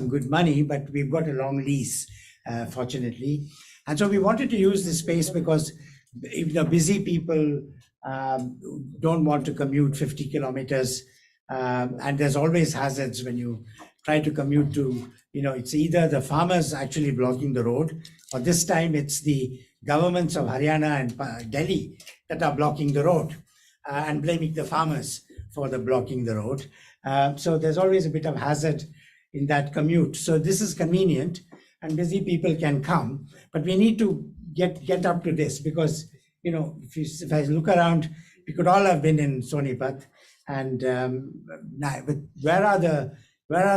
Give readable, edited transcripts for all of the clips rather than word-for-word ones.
good money, but we've got a long lease, fortunately. And so we wanted to use this space because if the busy people don't want to commute 50 kilometers, and there's always hazards when you try to commute to, it's either the farmers actually blocking the road, or this time it's the governments of Haryana and Delhi that are blocking the road and blaming the farmers for the blocking the road. So there's always a bit of hazard in that commute. So this is convenient and busy people can come, but we need to get up to this because, if I look around, we could all have been in Sonipat, and where are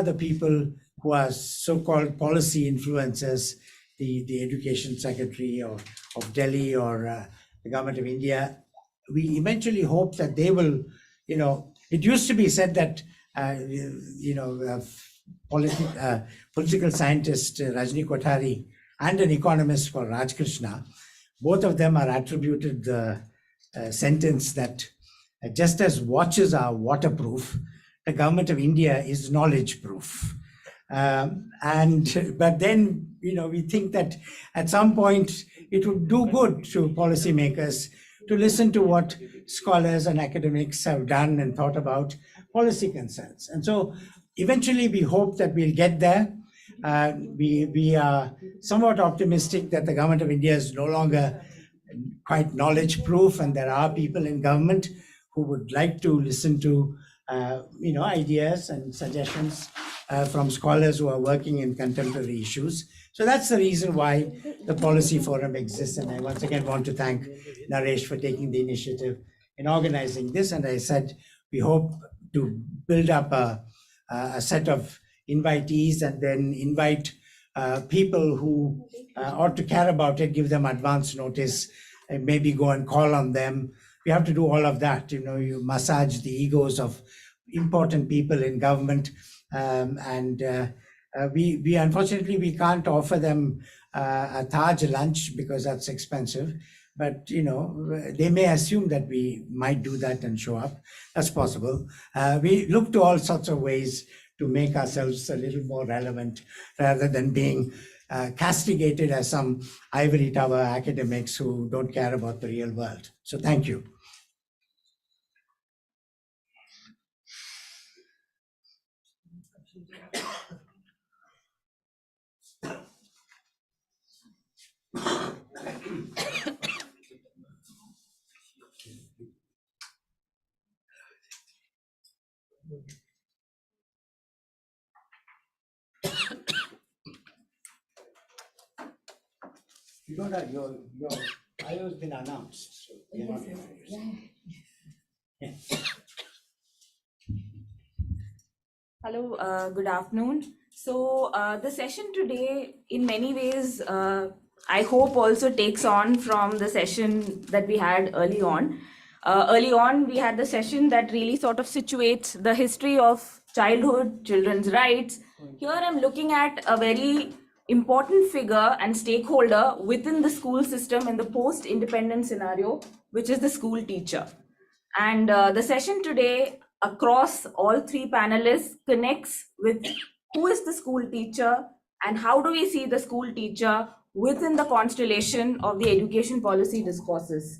the people who are so-called policy influencers, the education secretary of Delhi or the government of India? We eventually hope that they will, it used to be said that, political scientist Rajni Kothari and an economist called Raj Krishna, both of them are attributed the sentence that just as watches are waterproof, the government of India is knowledge proof. But then, we think that at some point it would do good to policymakers to listen to what scholars and academics have done and thought about policy concerns. And so eventually we hope that we'll get there. We are somewhat optimistic that the government of India is no longer quite knowledge proof, and there are people in government who would like to listen to ideas and suggestions from scholars who are working in contemporary issues. So that's the reason why the Policy Forum exists. And I once again want to thank Naresh for taking the initiative in organizing this. And I said, we hope to build up a set of invitees and then invite people who ought to care about it, give them advance notice, and maybe go and call on them. We have to do all of that. You massage the egos of important people in government. We unfortunately, we can't offer them a Taj lunch because that's expensive. But, they may assume that we might do that and show up. That's possible. We look to all sorts of ways to make ourselves a little more relevant rather than being castigated as some ivory tower academics who don't care about the real world. So thank you. You don't have your bio has been announced. So you're not Hello, good afternoon. So the session today, in many ways, I hope also takes on from the session that we had early on. Early on, we had the session that really sort of situates the history of childhood, children's rights. Here I'm looking at a very important figure and stakeholder within the school system in the post-independence scenario, which is the school teacher. And the session today across all three panelists connects with who is the school teacher and how do we see the school teacher within the constellation of the education policy discourses.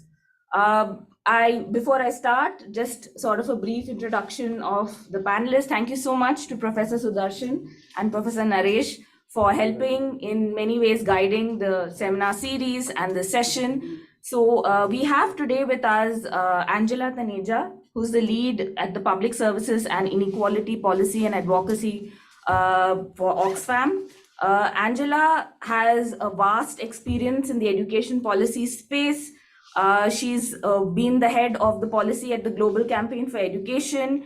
Before I start, just sort of a brief introduction of the panelists. Thank you so much to Professor Sudarshan and Professor Naresh for helping in many ways guiding the seminar series and the session. So we have today with us Angela Taneja, who's the lead at the Public Services and Inequality Policy and Advocacy for Oxfam. Angela has a vast experience in the education policy space. She's been the head of the policy at the Global Campaign for Education.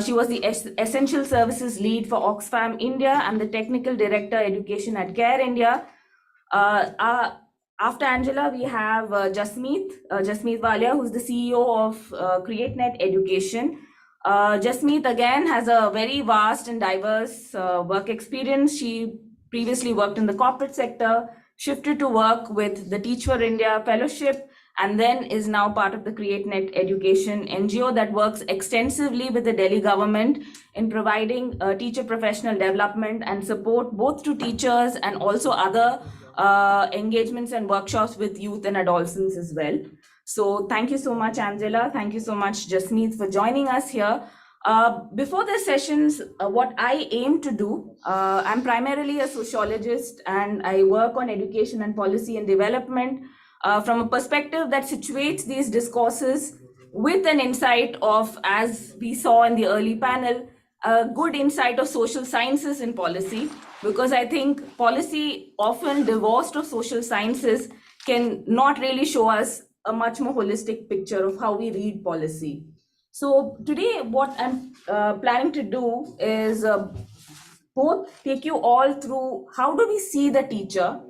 She was the Essential Services Lead for Oxfam India and the Technical Director Education at CARE India. After Angela, we have Jasmeet Walia, who's the CEO of CreateNet Education. Jasmeet, again, has a very vast and diverse work experience. She previously worked in the corporate sector, shifted to work with the Teach for India Fellowship, and then is now part of the CreateNet Education NGO that works extensively with the Delhi government in providing teacher professional development and support both to teachers and also other engagements and workshops with youth and adolescents as well. So thank you so much, Angela. Thank you so much, Jasmeet, for joining us here. Before the sessions, what I aim to do, I'm primarily a sociologist and I work on education and policy and development from a perspective that situates these discourses with an insight of, as we saw in the early panel, a good insight of social sciences in policy, because I think policy, often divorced of social sciences, can not really show us a much more holistic picture of how we read policy. So today, what I'm planning to do is both take you all through how do we see the teacher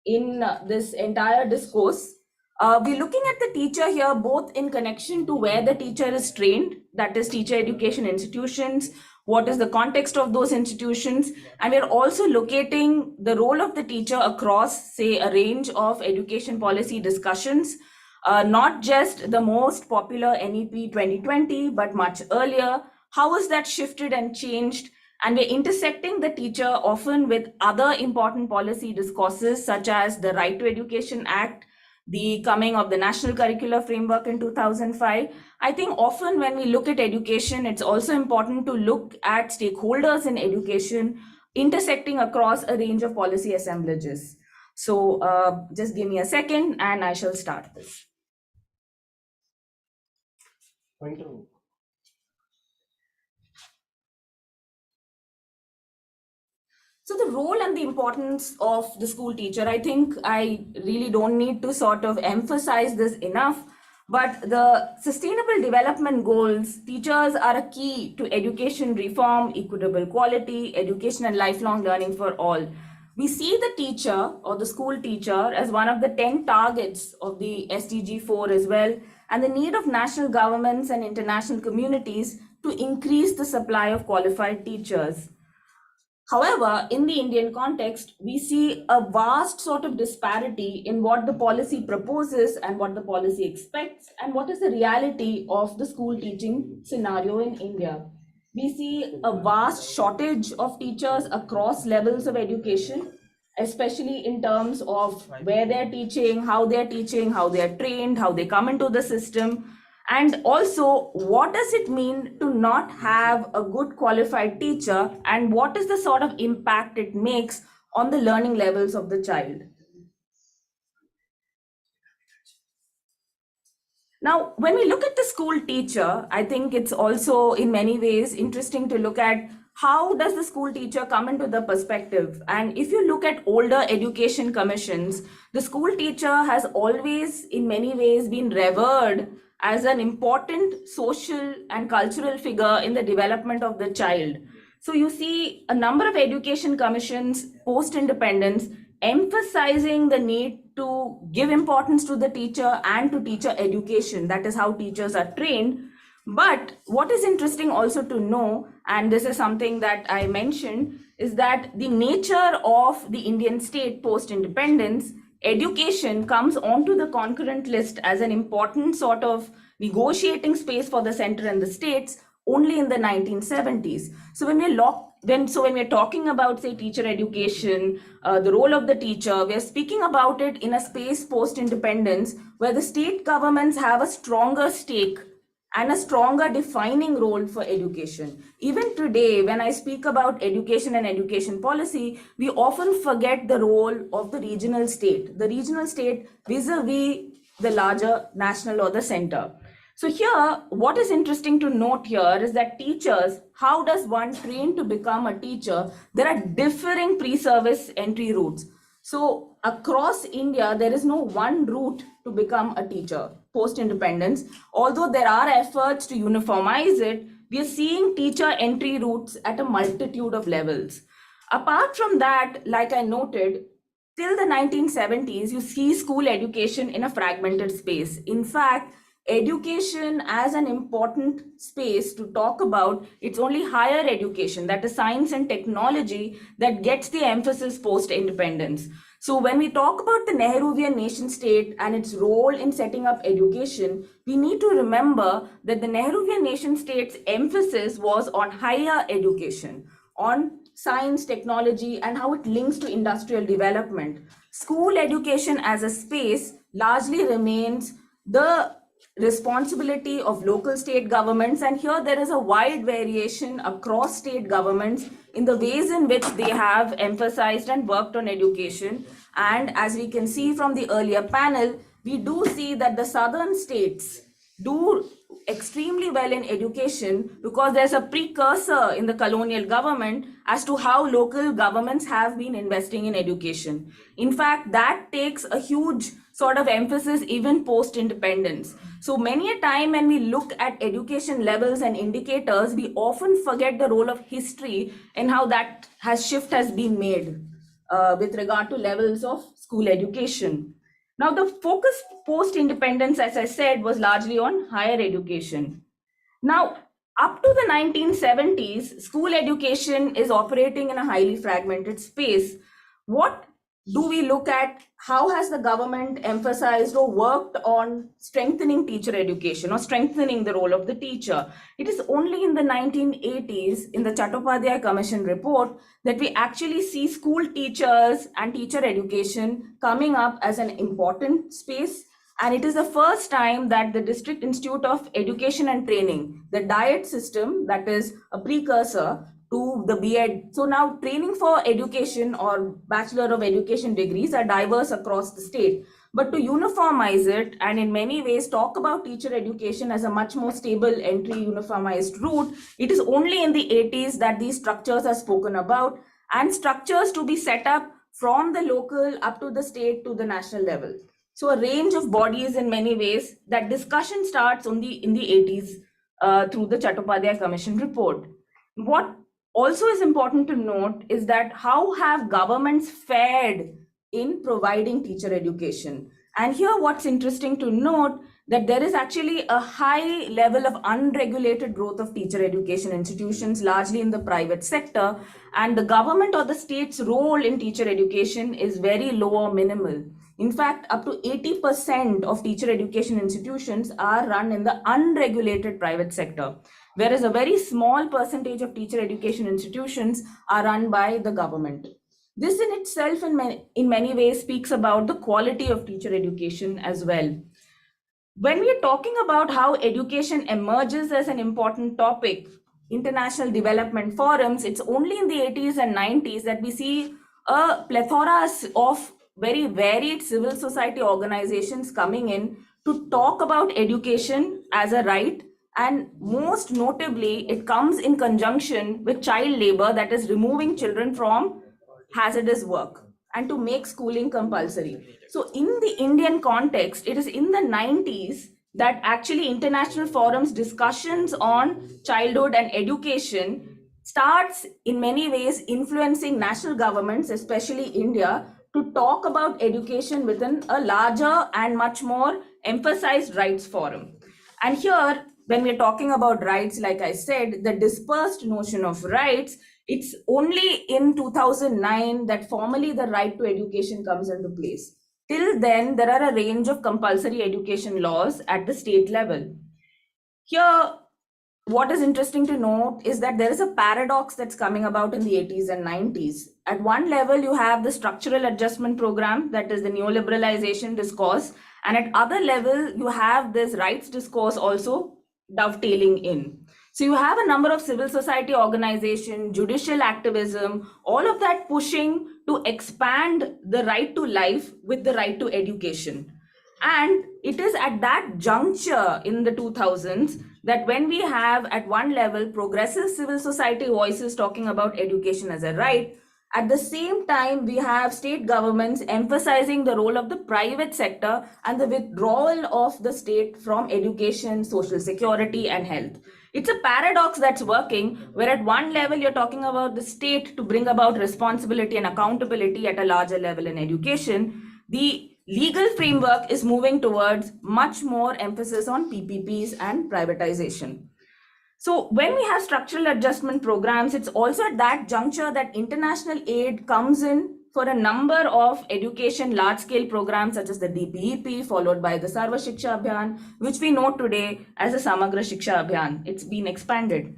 in this entire discourse. We're looking at the teacher here both in connection to where the teacher is trained, that is teacher education institutions, what is the context of those institutions, and we're also locating the role of the teacher across, say, a range of education policy discussions, not just the most popular NEP 2020, but much earlier. How has that shifted and changed? And we're intersecting the teacher often with other important policy discourses, such as the Right to Education Act, the coming of the National Curricular Framework in 2005. I think often when we look at education, it's also important to look at stakeholders in education intersecting across a range of policy assemblages. So just give me a second and I shall start this. So the role and the importance of the school teacher, I think I really don't need to sort of emphasize this enough, but the Sustainable Development Goals, teachers are a key to education reform, equitable quality, education and lifelong learning for all. We see the teacher or the school teacher as one of the 10 targets of the SDG 4 as well, and the need of national governments and international communities to increase the supply of qualified teachers. However, in the Indian context, we see a vast sort of disparity in what the policy proposes and what the policy expects, and what is the reality of the school teaching scenario in India. We see a vast shortage of teachers across levels of education, especially in terms of where they're teaching, how they're trained, how they come into the system. And also, what does it mean to not have a good qualified teacher, and what is the sort of impact it makes on the learning levels of the child? Now, when we look at the school teacher, I think it's also in many ways interesting to look at how does the school teacher come into the perspective. And if you look at older education commissions, the school teacher has always in many ways been revered as an important social and cultural figure in the development of the child. So you see a number of education commissions post-independence emphasizing the need to give importance to the teacher and to teacher education. That is how teachers are trained. But what is interesting also to know, and this is something that I mentioned, is that the nature of the Indian state post-independence, education comes onto the concurrent list as an important sort of negotiating space for the center and the states only in the 1970s. So when we're talking about, say, teacher education, the role of the teacher, we are speaking about it in a space post-independence where the state governments have a stronger stake and a stronger defining role for education. Even today, when I speak about education and education policy, we often forget the role of the regional state vis-a-vis the larger national or the center. So here, what is interesting to note here is that teachers, how does one train to become a teacher? There are differing pre-service entry routes. So across India, there is no one route to become a teacher post-independence. Although there are efforts to uniformize it, we are seeing teacher entry routes at a multitude of levels. Apart from that, like I noted, till the 1970s, you see school education in a fragmented space. In fact, education as an important space to talk about, it's only higher education, that is science and technology, that gets the emphasis post-independence. So when we talk about the Nehruvian nation state and its role in setting up education, we need to remember that the Nehruvian nation state's emphasis was on higher education, on science, technology, and how it links to industrial development. School education as a space largely remains the responsibility of local state governments, and here there is a wide variation across state governments in the ways in which they have emphasized and worked on education. And as we can see from the earlier panel, we do see that the southern states do extremely well in education because there's a precursor in the colonial government as to how local governments have been investing in education. In fact, that takes a huge sort of emphasis even post-independence. So many a time when we look at education levels and indicators, we often forget the role of history and how that shift has been made with regard to levels of school education. Now, the focus post-independence, as I said, was largely on higher education. Now, up to the 1970s, school education is operating in a highly fragmented space. What do we look at? How has the government emphasized or worked on strengthening teacher education or strengthening the role of the teacher? It is only in the 1980s, in the Chattopadhyay Commission report, that we actually see school teachers and teacher education coming up as an important space. And it is the first time that the District Institute of Education and Training, the DIET system, that is a precursor to the B.Ed. So now training for education or Bachelor of Education degrees are diverse across the state. But to uniformize it and in many ways talk about teacher education as a much more stable entry uniformized route, it is only in the 80s that these structures are spoken about, and structures to be set up from the local up to the state to the national level. So a range of bodies in many ways. That discussion starts only in the 80s through the Chattopadhyay Commission report. What also is important to note is that how have governments fared in providing teacher education? And here what's interesting to note that there is actually a high level of unregulated growth of teacher education institutions, largely in the private sector, and the government or the state's role in teacher education is very low or minimal. In fact, up to 80% of teacher education institutions are run in the unregulated private sector, whereas a very small percentage of teacher education institutions are run by the government. This in itself in many ways speaks about the quality of teacher education as well. When we are talking about how education emerges as an important topic, international development forums, it's only in the 80s and 90s that we see a plethora of very varied civil society organizations coming in to talk about education as a right. And most notably, it comes in conjunction with child labor, that is removing children from hazardous work and to make schooling compulsory. So in the Indian context, it is in the 90s that actually international forums discussions on childhood and education starts in many ways influencing national governments, especially India, to talk about education within a larger and much more emphasized rights forum. And here, when we're talking about rights, like I said, the dispersed notion of rights, it's only in 2009 that formally the right to education comes into place. Till then, there are a range of compulsory education laws at the state level. Here, what is interesting to note is that there is a paradox that's coming about in the 80s and 90s. At one level, you have the structural adjustment program, that is the neoliberalization discourse. And at other level, you have this rights discourse also dovetailing in. So you have a number of civil society organizations, judicial activism, all of that pushing to expand the right to life with the right to education. And it is at that juncture in the 2000s that when we have at one level progressive civil society voices talking about education as a right, at the same time, we have state governments emphasizing the role of the private sector and the withdrawal of the state from education, social security, and health. It's a paradox that's working, where at one level, you're talking about the state to bring about responsibility and accountability at a larger level in education. The legal framework is moving towards much more emphasis on PPPs and privatization. So when we have structural adjustment programs, it's also at that juncture that international aid comes in for a number of education large-scale programs such as the DPEP, followed by the Sarva Shiksha Abhiyan, which we know today as the Samagra Shiksha Abhiyan. It's been expanded.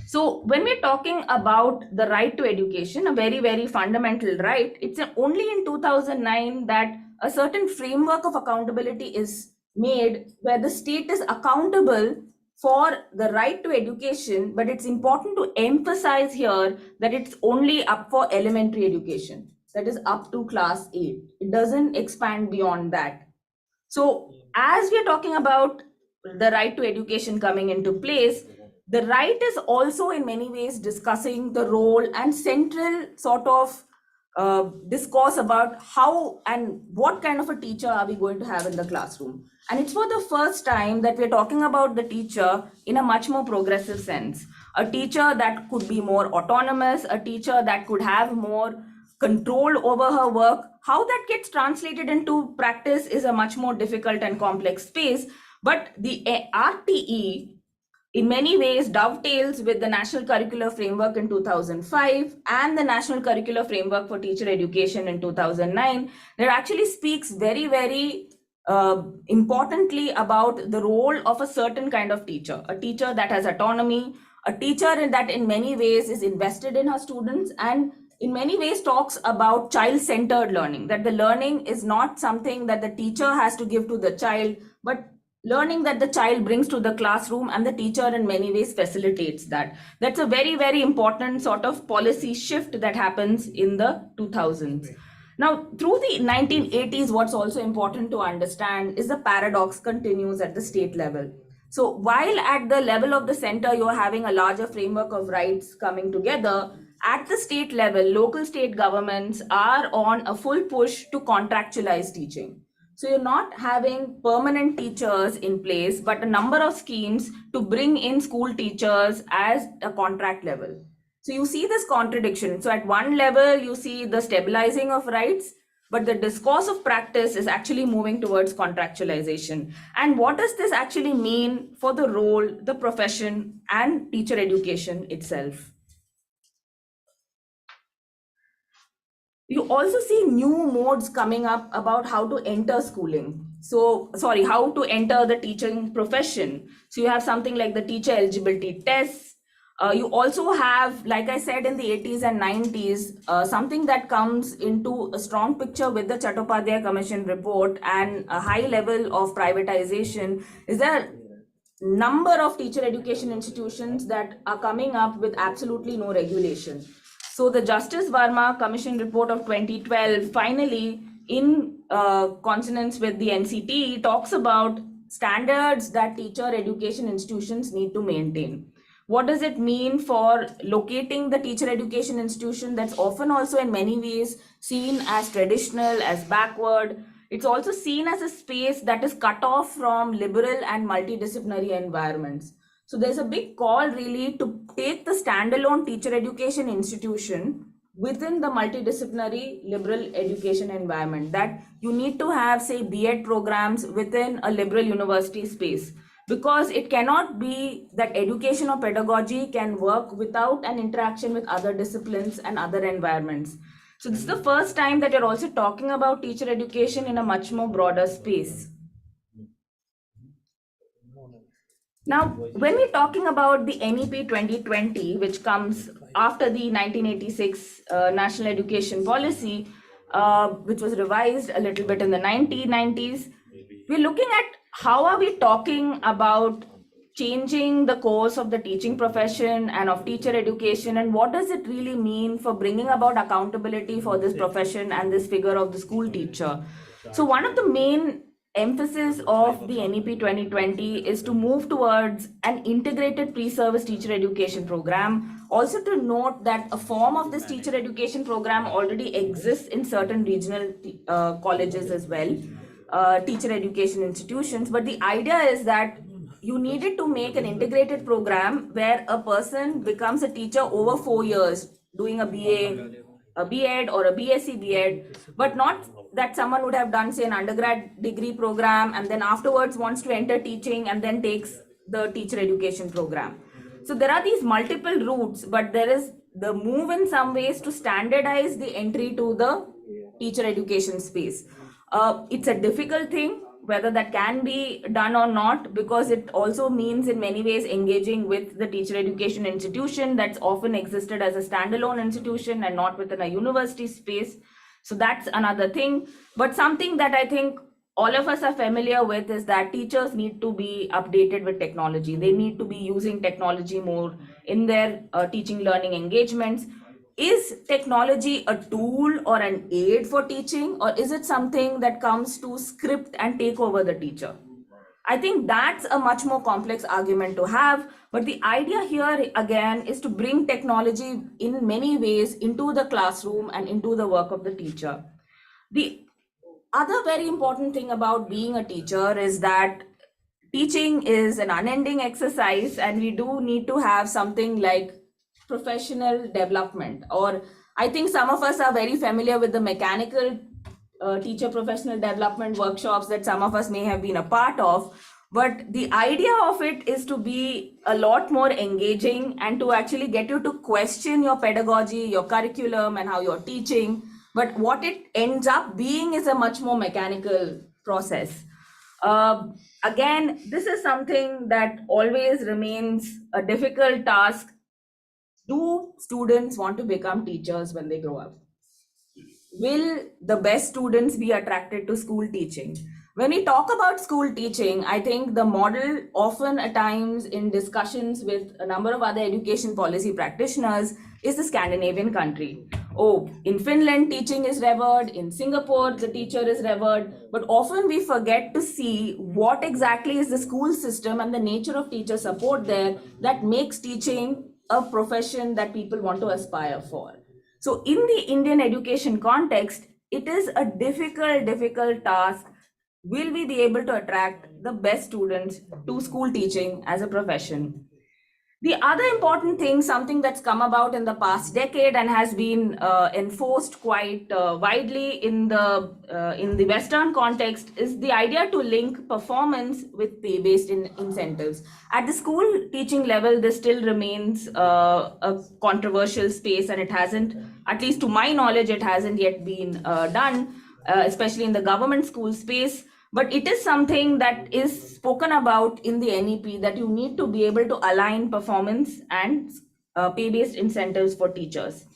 So when we're talking about the right to education, a very, very fundamental right, it's only in 2009 that a certain framework of accountability is made where the state is accountable for the right to education, but it's important to emphasize here that it's only up for elementary education, that is up to class 8. It doesn't expand beyond that. So as we're talking about the right to education coming into place, the right is also in many ways discussing the role and central sort of discourse about how and what kind of a teacher are we going to have in the classroom. And it's for the first time that we're talking about the teacher in a much more progressive sense. A teacher that could be more autonomous, a teacher that could have more control over her work. How that gets translated into practice is a much more difficult and complex space. But the RTE in many ways dovetails with the National Curricular Framework in 2005 and the National Curricular Framework for Teacher Education in 2009 that actually speaks very, very importantly about the role of a certain kind of teacher, a teacher that has autonomy, a teacher that in many ways is invested in her students and in many ways talks about child-centered learning, that the learning is not something that the teacher has to give to the child, but learning that the child brings to the classroom and the teacher in many ways facilitates that. That's a very, very important sort of policy shift that happens in the 2000s. Now, through the 1980s, what's also important to understand is the paradox continues at the state level. So while at the level of the center, you're having a larger framework of rights coming together, at the state level, local state governments are on a full push to contractualize teaching. So you're not having permanent teachers in place, but a number of schemes to bring in school teachers as a contract level. So you see this contradiction. So at one level, you see the stabilizing of rights, but the discourse of practice is actually moving towards contractualization. And what does this actually mean for the role, the profession, and teacher education itself? You also see new modes coming up about how to enter schooling. So, sorry, how to enter the teaching profession. So you have something like the teacher eligibility tests. You also have, like I said, in the 80s and 90s, something that comes into a strong picture with the Chattopadhyay Commission report and a high level of privatization is there number of teacher education institutions that are coming up with absolutely no regulation. So the Justice Verma Commission report of 2012 finally, in consonance with the NCT, talks about standards that teacher education institutions need to maintain. What does it mean for locating the teacher education institution that's often also in many ways seen as traditional, as backward? It's also seen as a space that is cut off from liberal and multidisciplinary environments. So there's a big call really to take the standalone teacher education institution within the multidisciplinary liberal education environment, that you need to have, say, B.Ed programs within a liberal university space, because it cannot be that education or pedagogy can work without an interaction with other disciplines and other environments. So this is the first time that you're also talking about teacher education in a much more broader space. Now, when we're talking about the NEP 2020, which comes after the 1986 National Education Policy, which was revised a little bit in the 1990s, we're looking at how are we talking about changing the course of the teaching profession and of teacher education, and what does it really mean for bringing about accountability for this profession and this figure of the school teacher. So one of the main emphasis of the NEP 2020 is to move towards an integrated pre-service teacher education program. Also to note that a form of this teacher education program already exists in certain regional colleges as well, teacher education institutions. But the idea is that you needed to make an integrated program where a person becomes a teacher over 4 years, doing a BA, a B.Ed or a BSc B.Ed, but not that someone would have done, say, an undergrad degree program and then afterwards wants to enter teaching and then takes the teacher education program. So there are these multiple routes, but there is the move in some ways to standardize the entry to the teacher education space. It's a difficult thing, whether that can be done or not, because it also means in many ways engaging with the teacher education institution that's often existed as a standalone institution and not within a university space. So that's another thing. But something that I think all of us are familiar with is that teachers need to be updated with technology. They need to be using technology more in their teaching learning engagements. Is technology a tool or an aid for teaching, or is it something that comes to script and take over the teacher? I think that's a much more complex argument to have. But the idea here, again, is to bring technology in many ways into the classroom and into the work of the teacher. The other very important thing about being a teacher is that teaching is an unending exercise, and we do need to have something like professional development. Or I think some of us are very familiar with the mechanical teacher professional development workshops that some of us may have been a part of. But the idea of it is to be a lot more engaging and to actually get you to question your pedagogy, your curriculum, and how you're teaching. But what it ends up being is a much more mechanical process. Again, this is something that always remains a difficult task. Do students want to become teachers when they grow up? Will the best students be attracted to school teaching? When we talk about school teaching, I think the model often at times in discussions with a number of other education policy practitioners is the Scandinavian country. Oh, in Finland, teaching is revered. In Singapore, the teacher is revered. But often we forget to see what exactly is the school system and the nature of teacher support there that makes teaching a profession that people want to aspire for. So in the Indian education context, it is a difficult task. Will we be able to attract the best students to school teaching as a profession? The other important thing, something that's come about in the past decade and has been enforced quite widely in the Western context, is the idea to link performance with pay-based incentives. At the school teaching level, this still remains a controversial space, and it hasn't, at least to my knowledge, it hasn't yet been done, especially in the government school space. But it is something that is spoken about in the NEP, that you need to be able to align performance and pay-based incentives for teachers.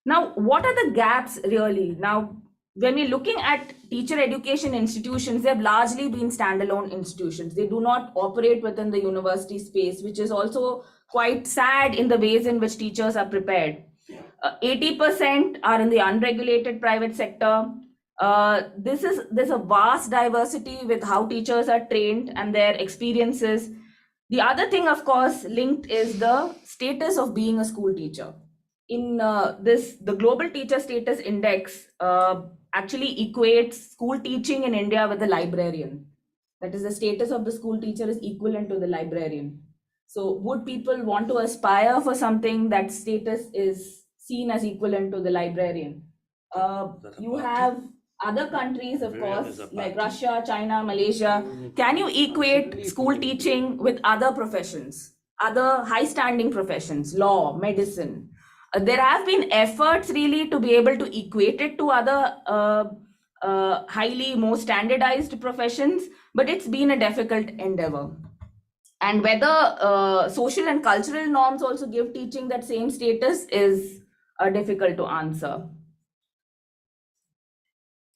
Now, what are the gaps really? Now, when we're looking at teacher education institutions, they've largely been standalone institutions. They do not operate within the university space, which is also quite sad in the ways in which teachers are prepared. 80% are in the unregulated private sector. There's a vast diversity with how teachers are trained and their experiences. The other thing, of course, linked is the status of being a school teacher. In the Global Teacher Status Index actually equates school teaching in India with the librarian. That is, the status of the school teacher is equivalent to the librarian. So would people want to aspire for something that status is seen as equivalent to the librarian? You have other countries, of course, like Russia, China, Malaysia. Can you equate school teaching with other professions, other high-standing professions, law, medicine? There have been efforts really to be able to equate it to other highly more standardized professions, but it's been a difficult endeavor. And whether social and cultural norms also give teaching that same status is difficult to answer.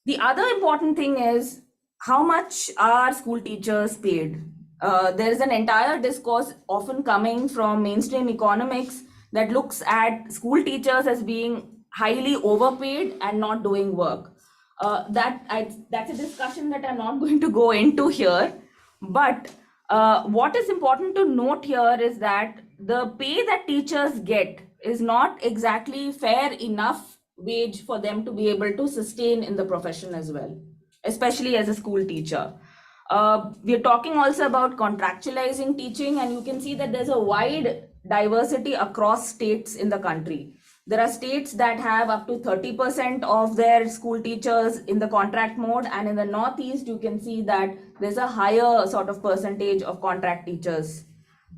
The other important thing is, how much are school teachers paid? There is an entire discourse often coming from mainstream economics that looks at school teachers as being highly overpaid and not doing work. That's a discussion that I'm not going to go into here. But what is important to note here is that the pay that teachers get is not exactly fair enough wage for them to be able to sustain in the profession as well, especially as a school teacher. We're talking also about contractualizing teaching, and you can see that there's a wide diversity across states in the country. There are states that have up to 30% of their school teachers in the contract mode, and in the Northeast, you can see that there's a higher sort of percentage of contract teachers.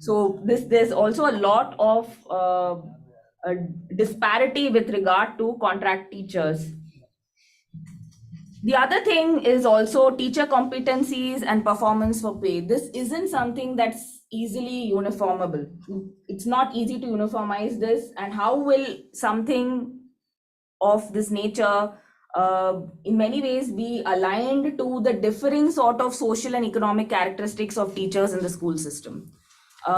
So there's also a lot of a disparity with regard to contract teachers. The other thing is also teacher competencies and performance for pay. This isn't something that's easily uniformable. It's not easy to uniformize this. And how will something of this nature in many ways be aligned to the differing sort of social and economic characteristics of teachers in the school system?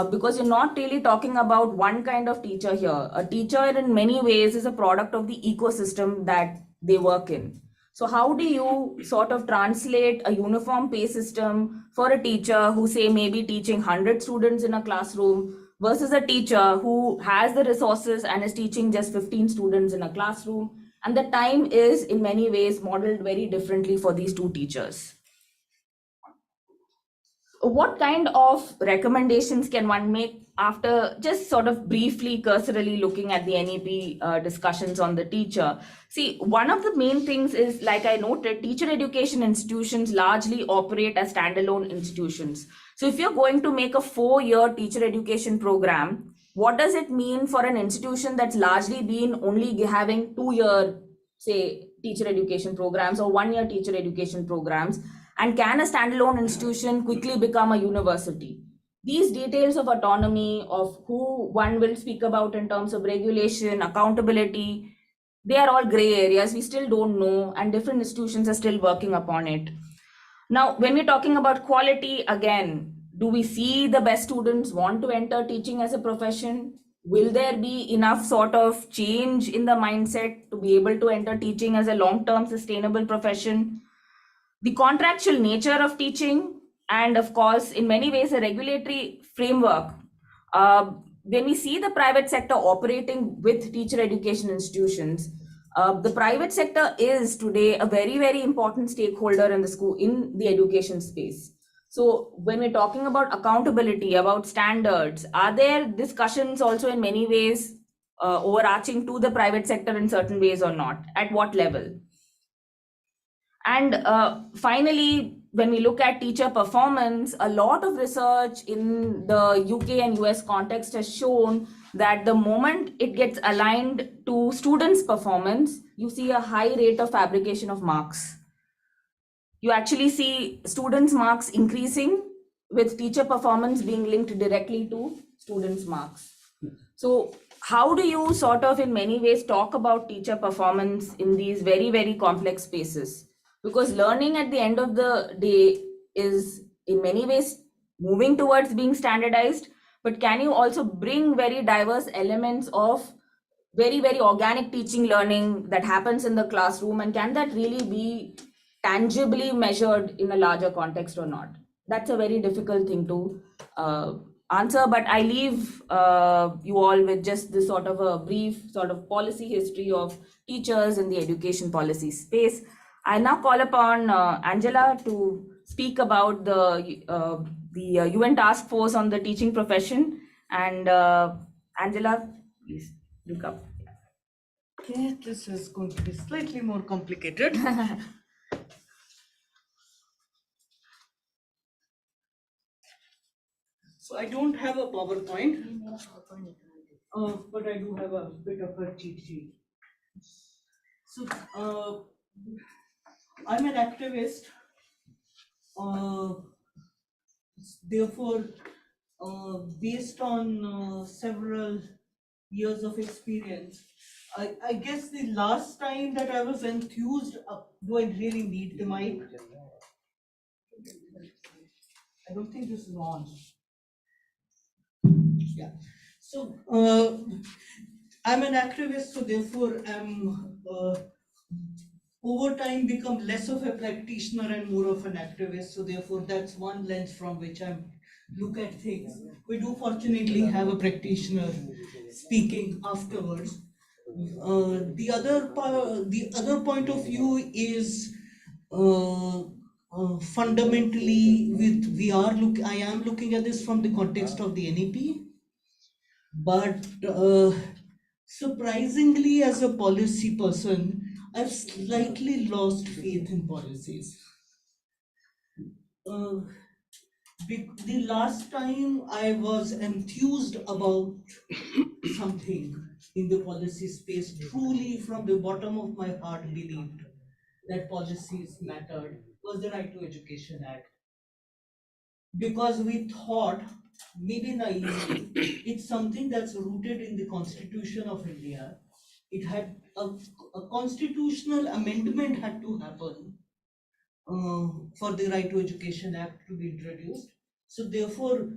Because you're not really talking about one kind of teacher here. A teacher in many ways is a product of the ecosystem that they work in. So how do you sort of translate a uniform pay system for a teacher who say maybe teaching 100 students in a classroom versus a teacher who has the resources and is teaching just 15 students in a classroom? And the time is in many ways modeled very differently for these two teachers. What kind of recommendations can one make after just sort of briefly cursorily looking at the NEP discussions on the teacher? See, one of the main things is, like I noted, teacher education institutions largely operate as standalone institutions. So if you're going to make a 4-year teacher education program, what does it mean for an institution that's largely been only having 2-year, say, teacher education programs or 1-year teacher education programs? And can a standalone institution quickly become a university? These details of autonomy, of who one will speak about in terms of regulation, accountability, they are all gray areas. We still don't know, and different institutions are still working upon it. Now, when we're talking about quality, again, do we see the best students want to enter teaching as a profession? Will there be enough sort of change in the mindset to be able to enter teaching as a long-term sustainable profession? The contractual nature of teaching, and of course, in many ways, a regulatory framework. When we see the private sector operating with teacher education institutions, the private sector is today a very, very important stakeholder in the school, in the education space. So when we're talking about accountability, about standards, are there discussions also in many ways overarching to the private sector in certain ways or not? At what level? And finally, when we look at teacher performance, a lot of research in the UK and US context has shown that the moment it gets aligned to students' performance, you see a high rate of fabrication of marks. You actually see students' marks increasing with teacher performance being linked directly to students' marks. So how do you sort of in many ways talk about teacher performance in these very, very complex spaces? Because learning at the end of the day is in many ways moving towards being standardized, but can you also bring very diverse elements of very, very organic teaching learning that happens in the classroom, and can that really be tangibly measured in a larger context or not? That's a very difficult thing to answer, but I leave you all with just this sort of a brief sort of policy history of teachers in the education policy space. I now call upon Angela to speak about the UN task force on the teaching profession. And Angela, please look up. Okay, this is going to be slightly more complicated. So I don't have a PowerPoint, but I do have a bit of a cheat sheet. So I'm an activist, therefore, based on several years of experience, I guess the last time that I was enthused, do I really need the mic? I don't think this is on. Yeah. So I'm an activist, so therefore I'm over time become less of a practitioner and more of an activist. So therefore that's one lens from which I look at things. We do fortunately have a practitioner speaking afterwards. The other point of view is fundamentally I am looking at this from the context of the NEP, but Surprisingly, as a policy person, I've slightly lost faith in policies. Uh, the last time I was enthused about something in the policy space, truly from the bottom of my heart believed that policies mattered, was the Right to Education Act. Because we thought, maybe naively, it's something that's rooted in the Constitution of India. It had a constitutional amendment had to happen for the Right to Education Act to be introduced. So therefore,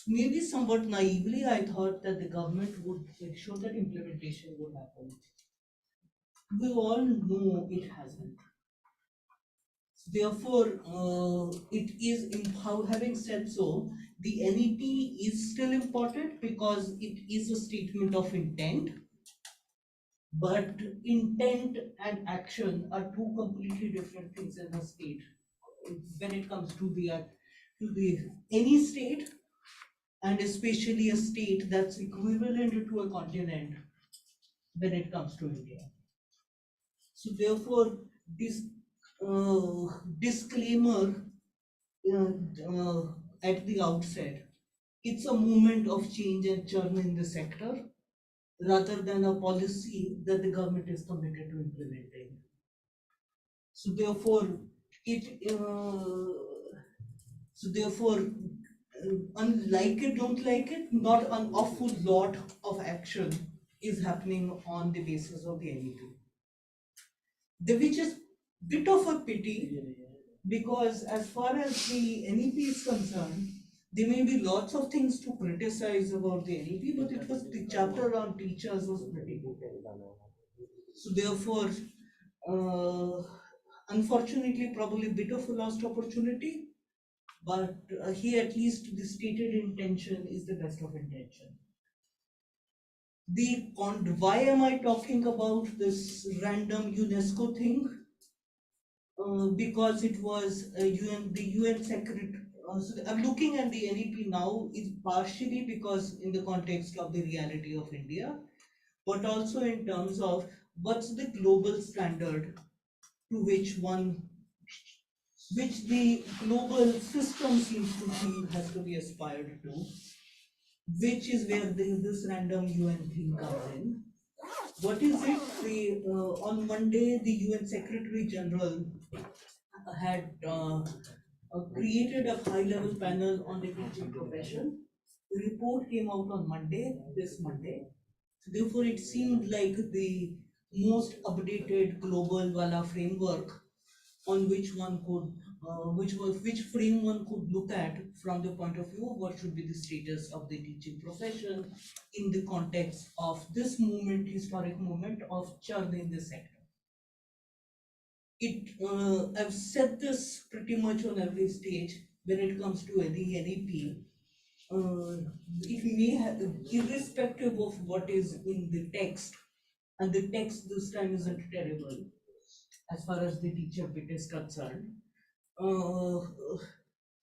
maybe somewhat naively, I thought that the government would make sure that implementation would happen. We all know it hasn't. Therefore, it is, having said so, the NEP is still important because it is a statement of intent. But intent and action are two completely different things in a state. When it comes to the any state, and especially a state that's equivalent to a continent when it comes to India. So therefore, this disclaimer at the outset, it's a moment of change and churn in the sector rather than a policy that the government is committed to implementing. So therefore, unlike it, don't like it, not an awful lot of action is happening on the basis of the NEP. Which is bit of a pity, because as far as the NEP is concerned, there may be lots of things to criticize about the NEP, but it was the chapter on teachers was pretty good. So therefore, unfortunately, probably a bit of a lost opportunity, but here at least the stated intention is the best of intention. Why am I talking about this random UNESCO thing? Because it was the UN Secretary. So I'm looking at the NEP now is partially because in the context of the reality of India, but also in terms of what's the global standard to which the global system seems to feel has to be aspired to, which is where this random UN thing comes in. What is it? On Monday, the UN Secretary General had created a high-level panel on the teaching profession. The report came out on Monday, this Monday. Therefore, it seemed like the most updated global Wala framework on which one could, which frame one could look at from the point of view of what should be the status of the teaching profession in the context of this movement, historic movement of churn in the sector. I've said this pretty much on every stage when it comes to the NEP. It may have, irrespective of what is in the text, and the text this time isn't terrible as far as the teacher bit is concerned.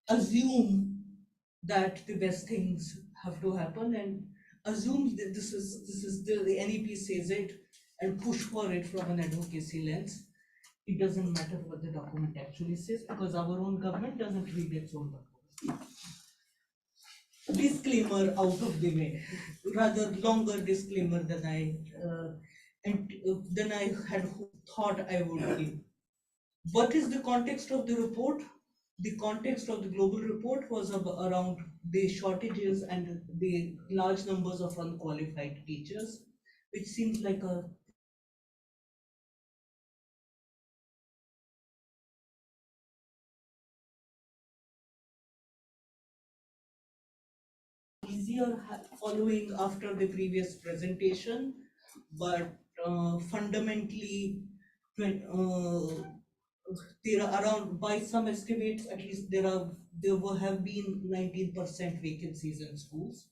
Assume that the best things have to happen, and assume that this is the NEP says it, and push for it from an advocacy lens. It doesn't matter what the document actually says, because our own government doesn't read its own document. Disclaimer out of the way, rather longer disclaimer than I had thought I would give. What is the context of the report? The context of the global report was around the shortages and the large numbers of unqualified teachers, which seems like a easier following after the previous presentation, but fundamentally, there are around, by some estimates, at least there have been 19% vacancies in schools,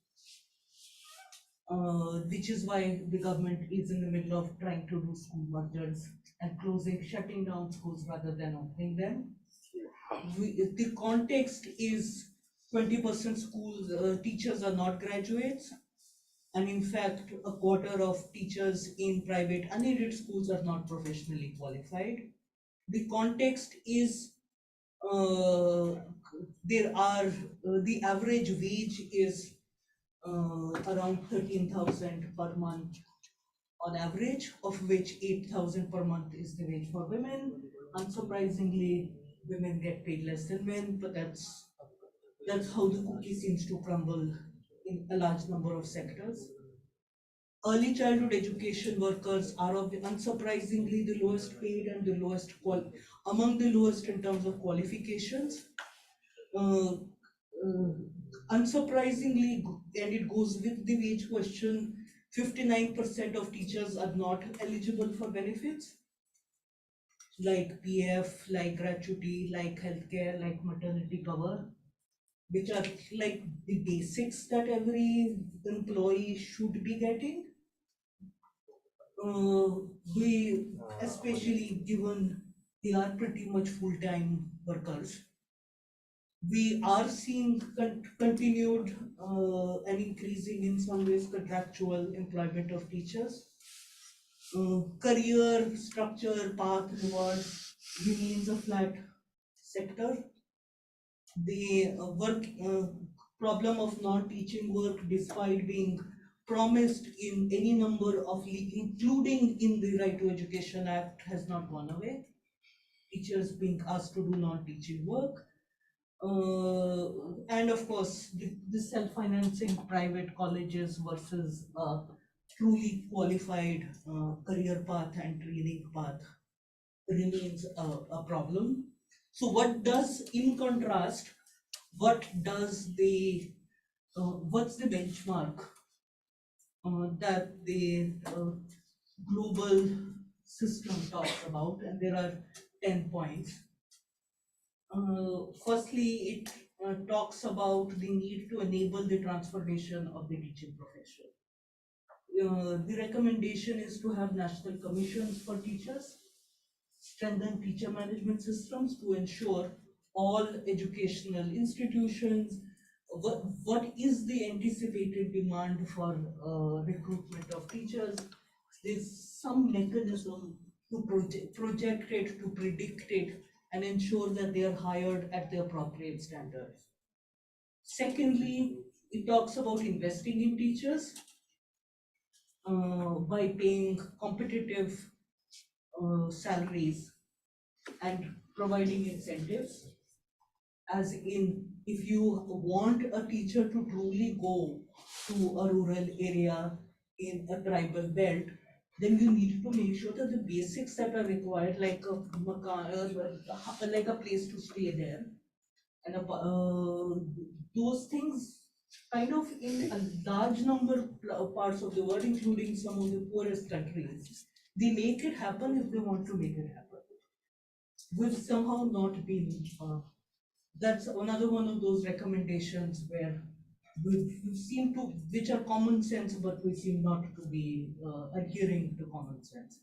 which is why the government is in the middle of trying to do school mergers and shutting down schools rather than opening them. The context is 20% schools teachers are not graduates, And in fact, a quarter of teachers in private unaided schools are not professionally qualified. The context is there are the average wage is around 13,000 per month on average, of which 8,000 per month is the wage for women. Unsurprisingly, women get paid less than men, but that's how the cookie seems to crumble in a large number of sectors. Early childhood education workers are unsurprisingly the lowest paid and the lowest among the lowest in terms of qualifications. Uh, Unsurprisingly, and it goes with the wage question, 59% of teachers are not eligible for benefits like PF, like gratuity, like healthcare, like maternity cover, which are like the basics that every employee should be getting. We, especially given they are pretty much full-time workers, we are seeing continued and increasing in some ways contractual employment of teachers. Career structure, path, reward remains a flat sector. The work problem of non-teaching work, despite being promised in any number of including in the Right to Education Act, has not gone away. Teachers being asked to do non-teaching work. And of course, the self-financing private colleges versus truly qualified career path and training path remains a problem. So what does, in contrast, what does the what's the benchmark that the global system talks about? And there are 10 points. Firstly, it talks about the need to enable the transformation of the teaching profession. The recommendation is to have national commissions for teachers, strengthen teacher management systems to ensure all educational institutions, what is the anticipated demand for recruitment of teachers. There's some mechanism to project it, to predict it, and ensure that they are hired at the appropriate standards. Secondly, it talks about investing in teachers by paying competitive salaries and providing incentives. As in, if you want a teacher to truly go to a rural area in a tribal belt, then you need to make sure that the basics that are required, like a place to stay there, and those things kind of in a large number of parts of the world, including some of the poorest countries, they make it happen if they want to make it happen. We've somehow not been, that's another one of those recommendations where we seem to, which are common sense, but we seem not to be adhering to common sense.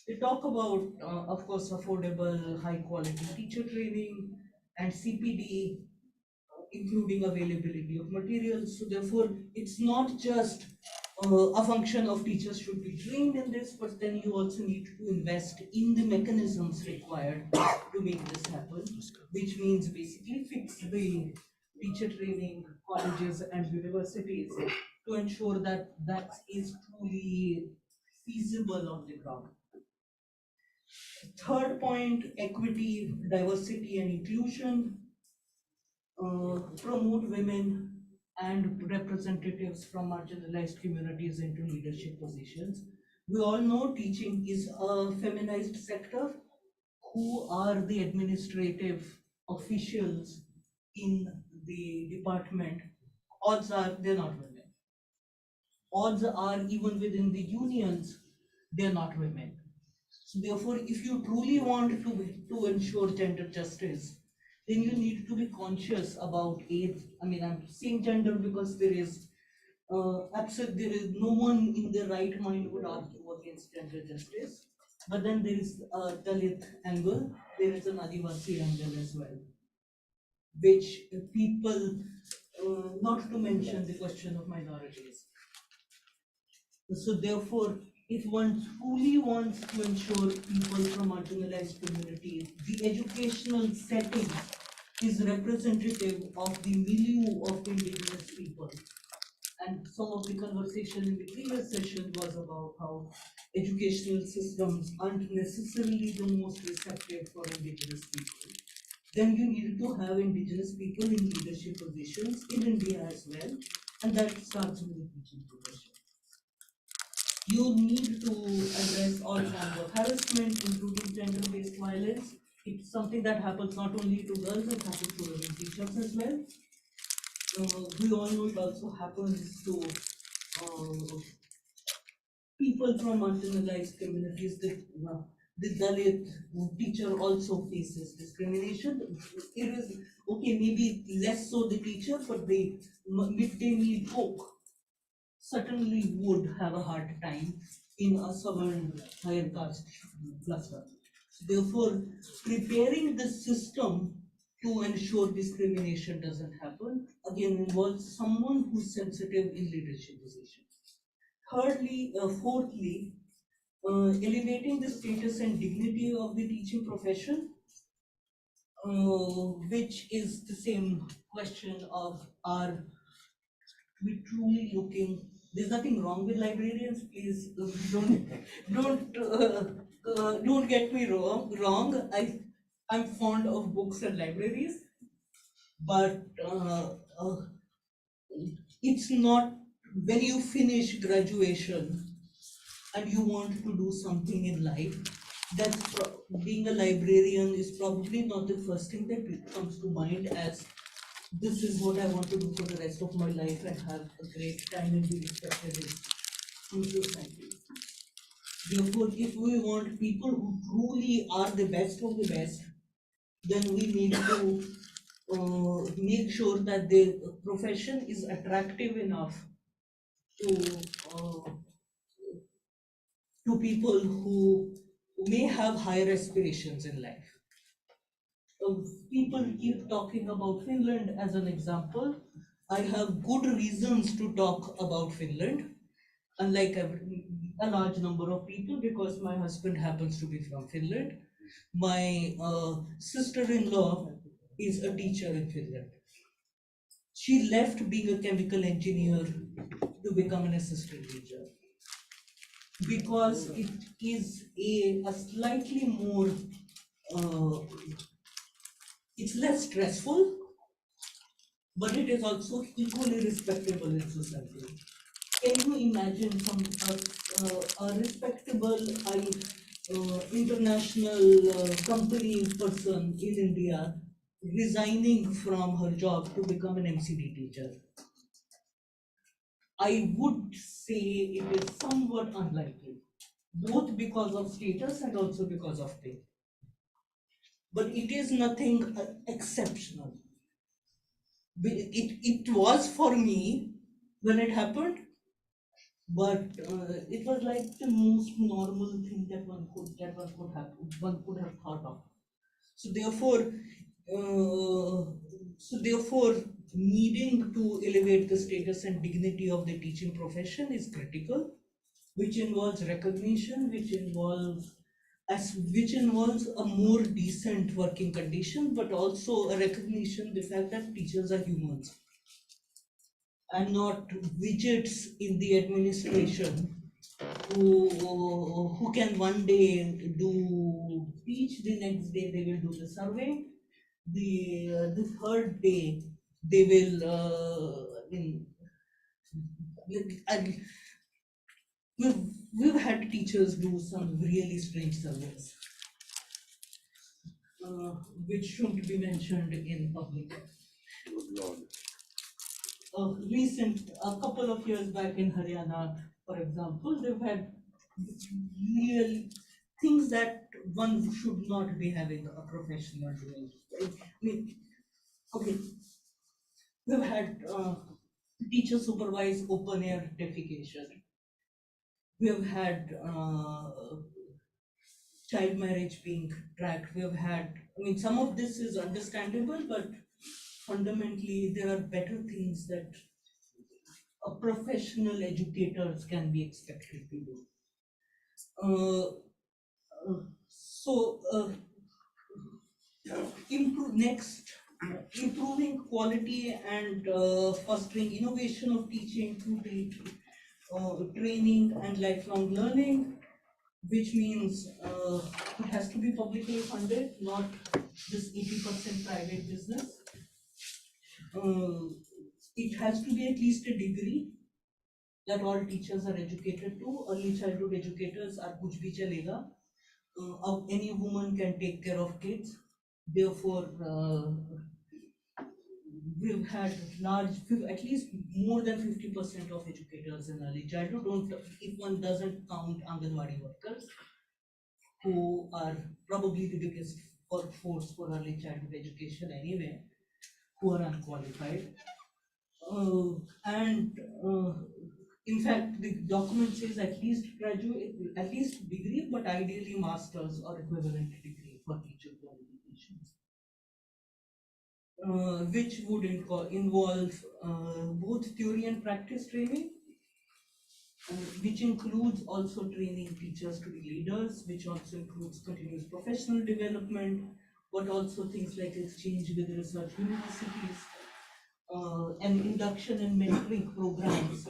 They talk about, of course, affordable, high quality teacher training and CPD, including availability of materials. So therefore, it's not just a function of teachers should be trained in this, but then you also need to invest in the mechanisms required to make this happen, which means basically fix the teacher training colleges and universities to ensure that that is truly feasible on the ground. Third point, equity, diversity, and inclusion. Promote women and representatives from marginalized communities into leadership positions. We all know teaching is a feminized sector. Who are the administrative officials in the department? Odds are they're not women. Odds are even within the unions, they're not women. So therefore, if you truly want to ensure gender justice, then you need to be conscious about age. I mean, I'm saying gender because there is no one in their right mind would argue against gender justice. But then there is a Dalit angle, there is an Adivasi angle as well, which people, not to mention the question of minorities. So therefore, if one truly wants to ensure people from marginalized communities, the educational setting is representative of the milieu of indigenous people. And some of the conversation in the previous session was about how educational systems aren't necessarily the most receptive for indigenous people. Then you need to have indigenous people in leadership positions in India as well, and that starts with the teaching profession. You need to address all forms of harassment, including gender-based violence. It's something that happens not only to girls, it happens to women teachers as well. We all know it also happens to people from marginalized communities. The Dalit teacher also faces discrimination. It is okay, maybe less so the teacher, but the midday meal cook certainly would have a hard time in a southern higher caste cluster. Therefore, preparing the system to ensure discrimination doesn't happen again involves someone who's sensitive in leadership positions. Fourthly, elevating the status and dignity of the teaching profession, which is the same question of are we truly looking. There's nothing wrong with librarians. Please don't get me wrong. I'm fond of books and libraries, but it's not when you finish graduation and you want to do something in life. Being a librarian is probably not the first thing that comes to mind as this is what I want to do for the rest of my life and have a great time and be respected in society. Therefore, if we want people who truly are the best of the best, then we need to make sure that the profession is attractive enough to people who may have higher aspirations in life. People keep talking about Finland as an example. I have good reasons to talk about Finland, unlike a large number of people, because my husband happens to be from Finland. My sister-in-law is a teacher in Finland. She left being a chemical engineer to become an assistant teacher because it is a slightly more it's less stressful, but it is also equally respectable in society. Can you imagine a respectable international company person in India resigning from her job to become an MCD teacher? I would say it is somewhat unlikely, both because of status and also because of pay. But it is nothing exceptional. It was for me when it happened, but it was like the most normal thing that one could have thought of. So therefore, needing to elevate the status and dignity of the teaching profession is critical, which involves recognition, which involves a more decent working condition, but also a recognition the fact that teachers are humans and not widgets in the administration who can one day do teach, the next day they will do the survey, the third day they will we've had teachers do some really strange surveys, which shouldn't be mentioned in public. A couple of years back in Haryana, for example, they've had real things that one should not be having a professional doing. I mean, okay, we've had teacher supervised open air defecation. We've had child marriage being tracked. We've had, I mean, some of this is understandable, but fundamentally there are better things that professional educators can be expected to do. Uh, so improving quality and fostering innovation of teaching through the training and lifelong learning, which means it has to be publicly funded, not this 80% private business. It has to be at least a degree that all teachers are educated to. Early childhood educators are kuch bhi chalega. Any woman can take care of kids. Therefore, we've had at least more than 50% of educators in early childhood. If one doesn't count Anganwadi workers, who are probably the biggest workforce for early childhood education anyway, who are unqualified. And in fact, the document says at least graduate, at least degree, but ideally master's or equivalent degree for teacher qualifications, which would involve both theory and practice training, which includes also training teachers to be leaders, which also includes continuous professional development, but also things like exchange with research universities, and induction and mentoring programs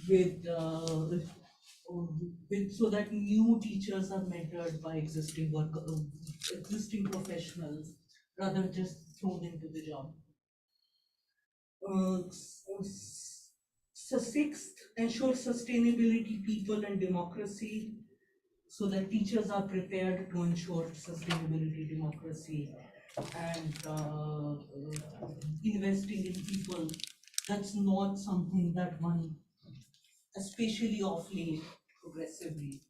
with so that new teachers are mentored by existing professionals rather than just thrown into the job. So sixth, ensure sustainability, people and democracy, so that teachers are prepared to ensure sustainability, democracy, and investing in people. That's not something that one, especially of late, progressively,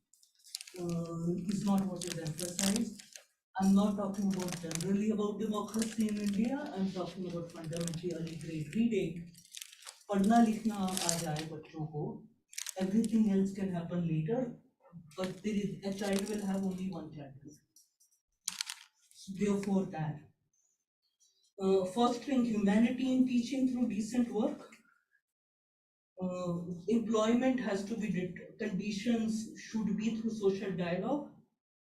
is not what is emphasized. I'm not talking about generally about democracy in India. I'm talking about fundamentally early grade reading. पढ़ना लिखना आ जाए बच्चों को, everything else can happen later, but a child will have only one child. So therefore that. Fostering humanity in teaching through decent work. Employment has to be, conditions should be through social dialogue,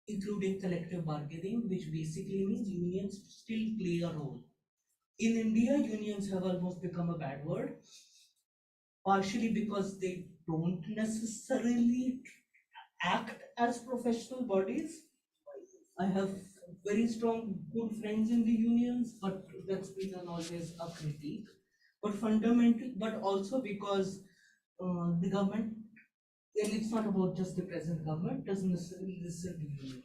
including collective bargaining, which basically means unions still play a role. In India, unions have almost become a bad word, partially because they don't necessarily act as professional bodies. I have very strong, good friends in the unions, but that's been always a critique. But fundamentally, but also because the government, and it's not about just the present government, doesn't necessarily listen to unions.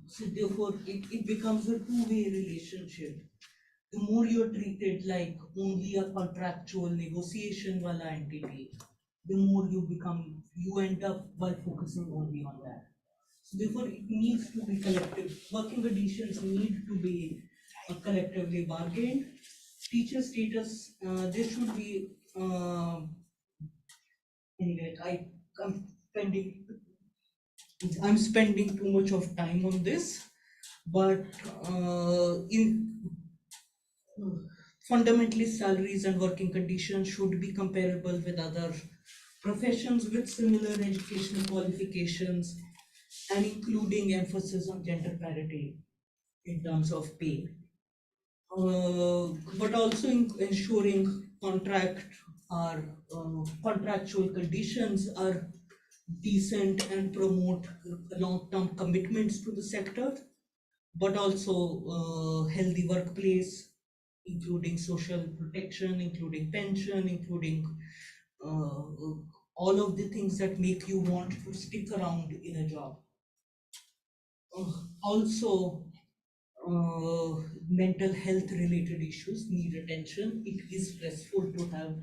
So therefore, it becomes a two-way relationship. The more you're treated like only a contractual negotiation wala entity, the more you end up by focusing only on that. So therefore, it needs to be collective. Working conditions need to be collectively bargained. Teacher status, there should be, anyway, I'm spending too much of time on this, but fundamentally salaries and working conditions should be comparable with other professions with similar educational qualifications, and including emphasis on gender parity in terms of pay. But also ensuring contractual conditions are decent and promote long-term commitments to the sector, but also healthy workplace, including social protection, including pension, including all of the things that make you want to stick around in a job. Also, mental health related issues need attention. It is stressful to have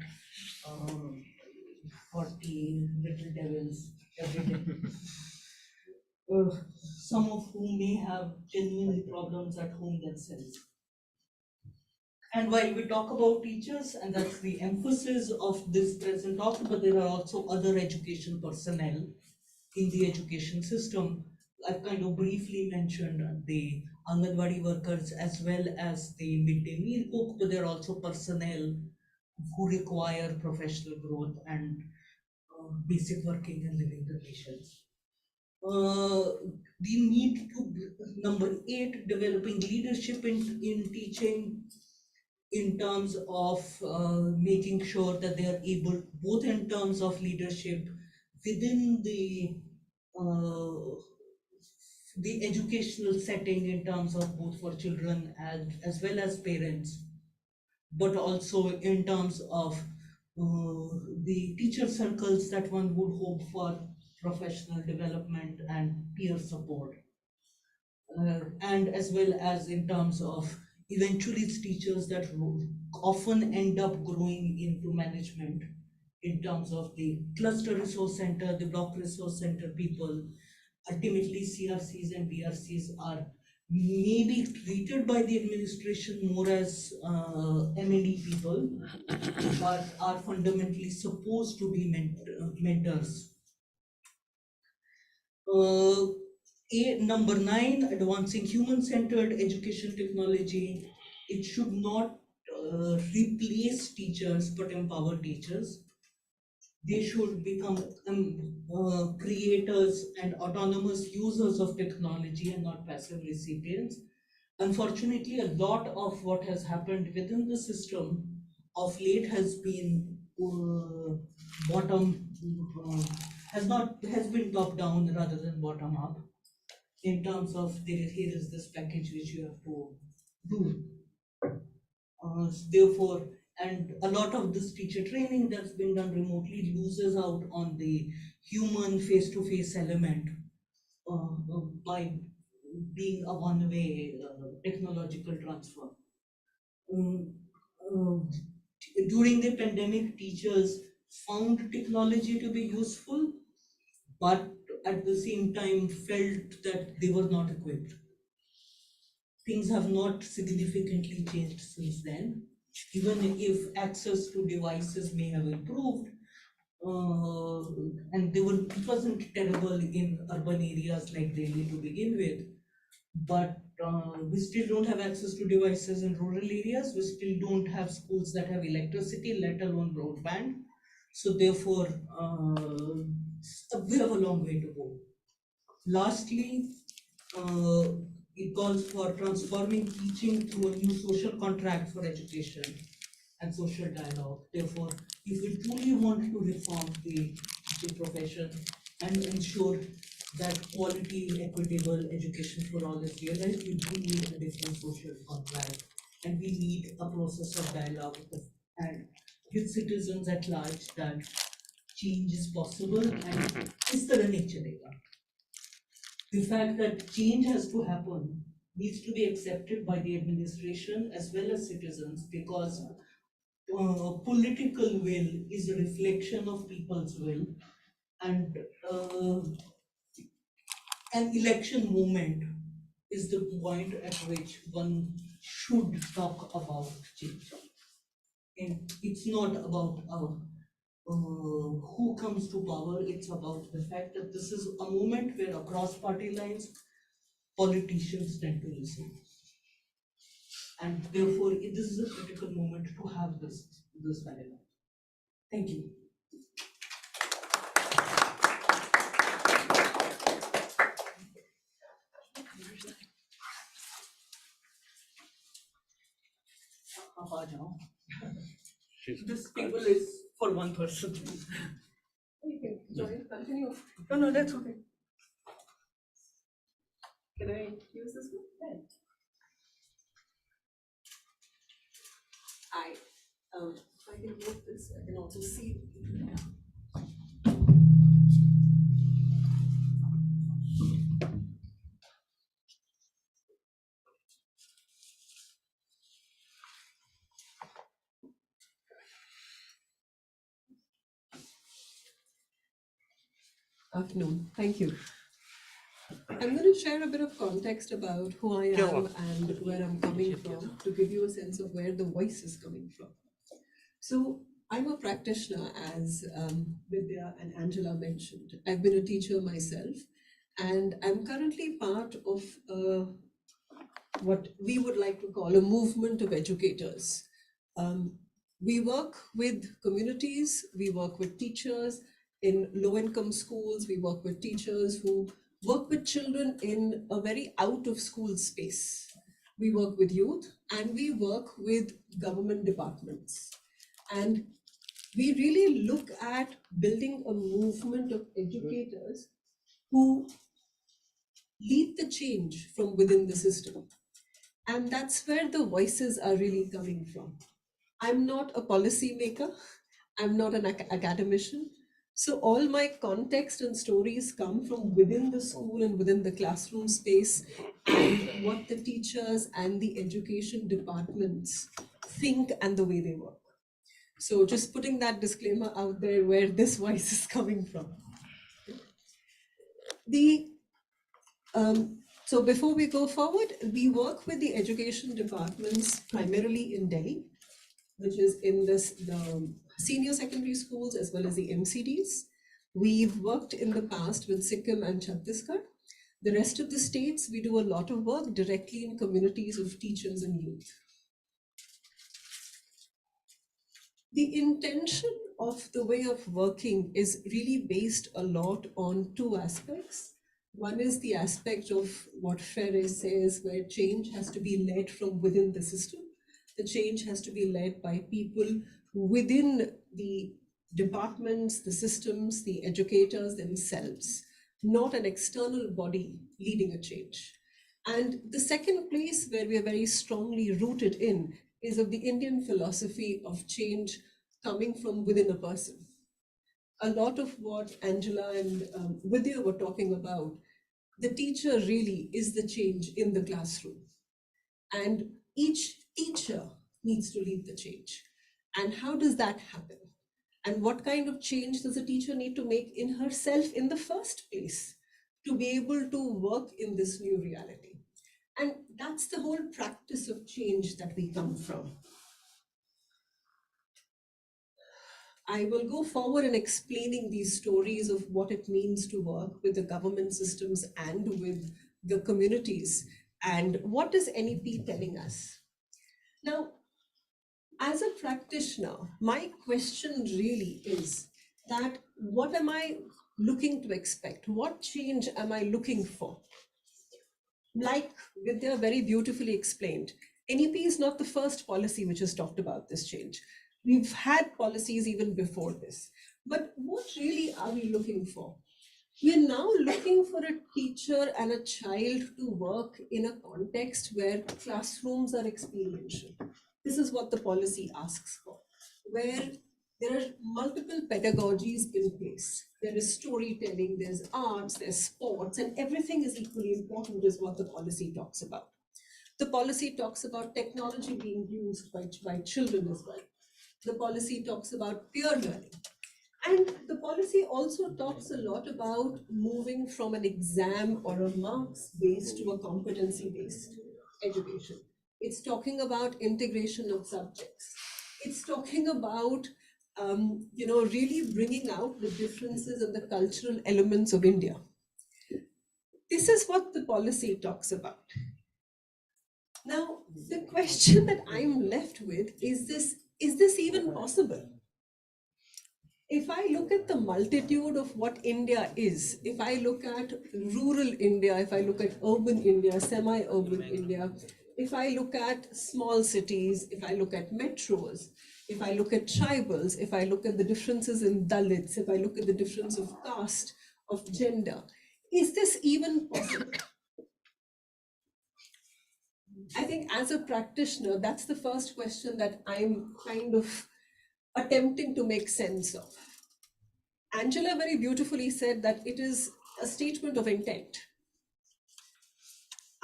40 little devils every day. Some of whom may have genuine problems at home themselves. And while we talk about teachers, and that's the emphasis of this present talk, but there are also other education personnel in the education system. I've kind of briefly mentioned the Anganwadi workers as well as the midday meal cook, but there are also personnel who require professional growth and basic working and living conditions. We need to, number 8, developing leadership in teaching in terms of making sure that they are able, both in terms of leadership within the educational setting in terms of both for children as well as parents, but also in terms of the teacher circles that one would hope for professional development and peer support. And as well as in terms of eventually it's teachers that often end up growing into management in terms of the cluster resource center, the block resource center people. Ultimately, CRCs and BRCs are maybe treated by the administration more as M&E people, but are fundamentally supposed to be mentors. Number 9, advancing human-centered education technology. It should not replace teachers, but empower teachers. They should become creators and autonomous users of technology and not passive recipients. Unfortunately, a lot of what has happened within the system of late has been has been top down rather than bottom up, in terms of here is this package which you have to do. Therefore, and a lot of this teacher training that's been done remotely loses out on the human face-to-face element by being a one-way technological transfer. During the pandemic, teachers found technology to be useful, but at the same time felt that they were not equipped. Things have not significantly changed since then, even if access to devices may have improved, and it wasn't terrible in urban areas like Delhi to begin with, but we still don't have access to devices in rural areas. We still don't have schools that have electricity, let alone broadband. So therefore, we have a long way to go. Lastly, it calls for transforming teaching to a new social contract for education and social dialogue. Therefore, if we truly want to reform the teaching profession and ensure that quality, equitable education for all is realized, we do need a different social contract, and we need a process of dialogue with citizens at large that change is possible and is तरह नहीं चलेगा. The fact that change has to happen needs to be accepted by the administration as well as citizens, because political will is a reflection of people's will, and an election moment is the point at which one should talk about change. And it's not about who comes to power, it's about the fact that this is a moment where across party lines, politicians tend to listen. And therefore, this is a critical moment to have this dialogue. Thank you. This table is for one person. Okay, join, continue. No, that's okay. Can I use this one? Yeah. If I can move this, I can also see. Afternoon, thank you. I'm going to share a bit of context about who I am and where I'm coming from, to give you a sense of where the voice is coming from. So I'm a practitioner, as Vidya and Angela mentioned. I've been a teacher myself, and I'm currently part of what we would like to call a movement of educators. We work with communities, we work with teachers in low-income schools, we work with teachers who work with children in a very out-of-school space. We work with youth and we work with government departments. And we really look at building a movement of educators who lead the change from within the system. And that's where the voices are really coming from. I'm not a policy maker, I'm not an academician. So all my context and stories come from within the school and within the classroom space and what the teachers and the education departments think and the way they work. So just putting that disclaimer out there where this voice is coming from. So before we go forward, we work with the education departments primarily in Delhi, which is in the senior secondary schools as well as the MCDs. We've worked in the past with Sikkim and Chhattisgarh. The rest of the states, we do a lot of work directly in communities of teachers and youth. The intention of the way of working is really based a lot on two aspects. One is the aspect of what Freire says, where change has to be led from within the system. The change has to be led by people within the departments, the systems, the educators themselves, not an external body leading a change. And the second place where we are very strongly rooted in is of the Indian philosophy of change coming from within a person. A lot of what Angela and Vidya were talking about, the teacher really is the change in the classroom. And each teacher needs to lead the change. And how does that happen? And what kind of change does a teacher need to make in herself in the first place to be able to work in this new reality? And that's the whole practice of change that we come from. I will go forward in explaining these stories of what it means to work with the government systems and with the communities and what is NEP telling us. Now, as a practitioner, my question really is that what am I looking to expect? What change am I looking for? Like Vidya very beautifully explained, NEP is not the first policy which has talked about this change. We've had policies even before this. But what really are we looking for? We are now looking for a teacher and a child to work in a context where classrooms are experiential. This is what the policy asks for, where there are multiple pedagogies in place. There is storytelling, there's arts, there's sports, and everything is equally important is what the policy talks about. The policy talks about technology being used by children as well. The policy talks about peer learning. And the policy also talks a lot about moving from an exam or a marks-based to a competency-based education. It's talking about integration of subjects. It's talking about really bringing out the differences and the cultural elements of India. This is what the policy talks about. Now, the question that I'm left with is this even possible? If I look at the multitude of what India is, if I look at rural India, if I look at urban India, semi-urban India, if I look at small cities, if I look at metros, if I look at tribals, if I look at the differences in Dalits, if I look at the difference of caste, of gender, is this even possible? I think as a practitioner, that's the first question that I'm kind of attempting to make sense of. Angela very beautifully said that it is a statement of intent.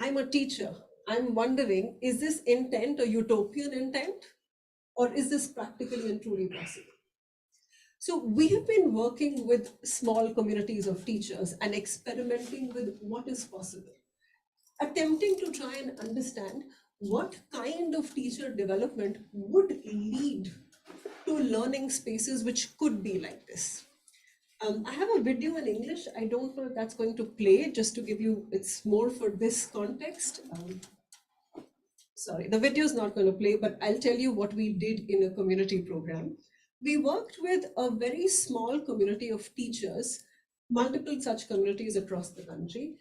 I'm a teacher. I'm wondering, is this intent a utopian intent? Or is this practically and truly possible? So we have been working with small communities of teachers and experimenting with what is possible, attempting to try and understand what kind of teacher development would lead to learning spaces which could be like this. I have a video in English. I don't know if that's going to play, just to give you, it's more for this context. sorry, the video is not going to play, but I'll tell you what we did in a community program. We worked with a very small community of teachers, multiple such communities across the country,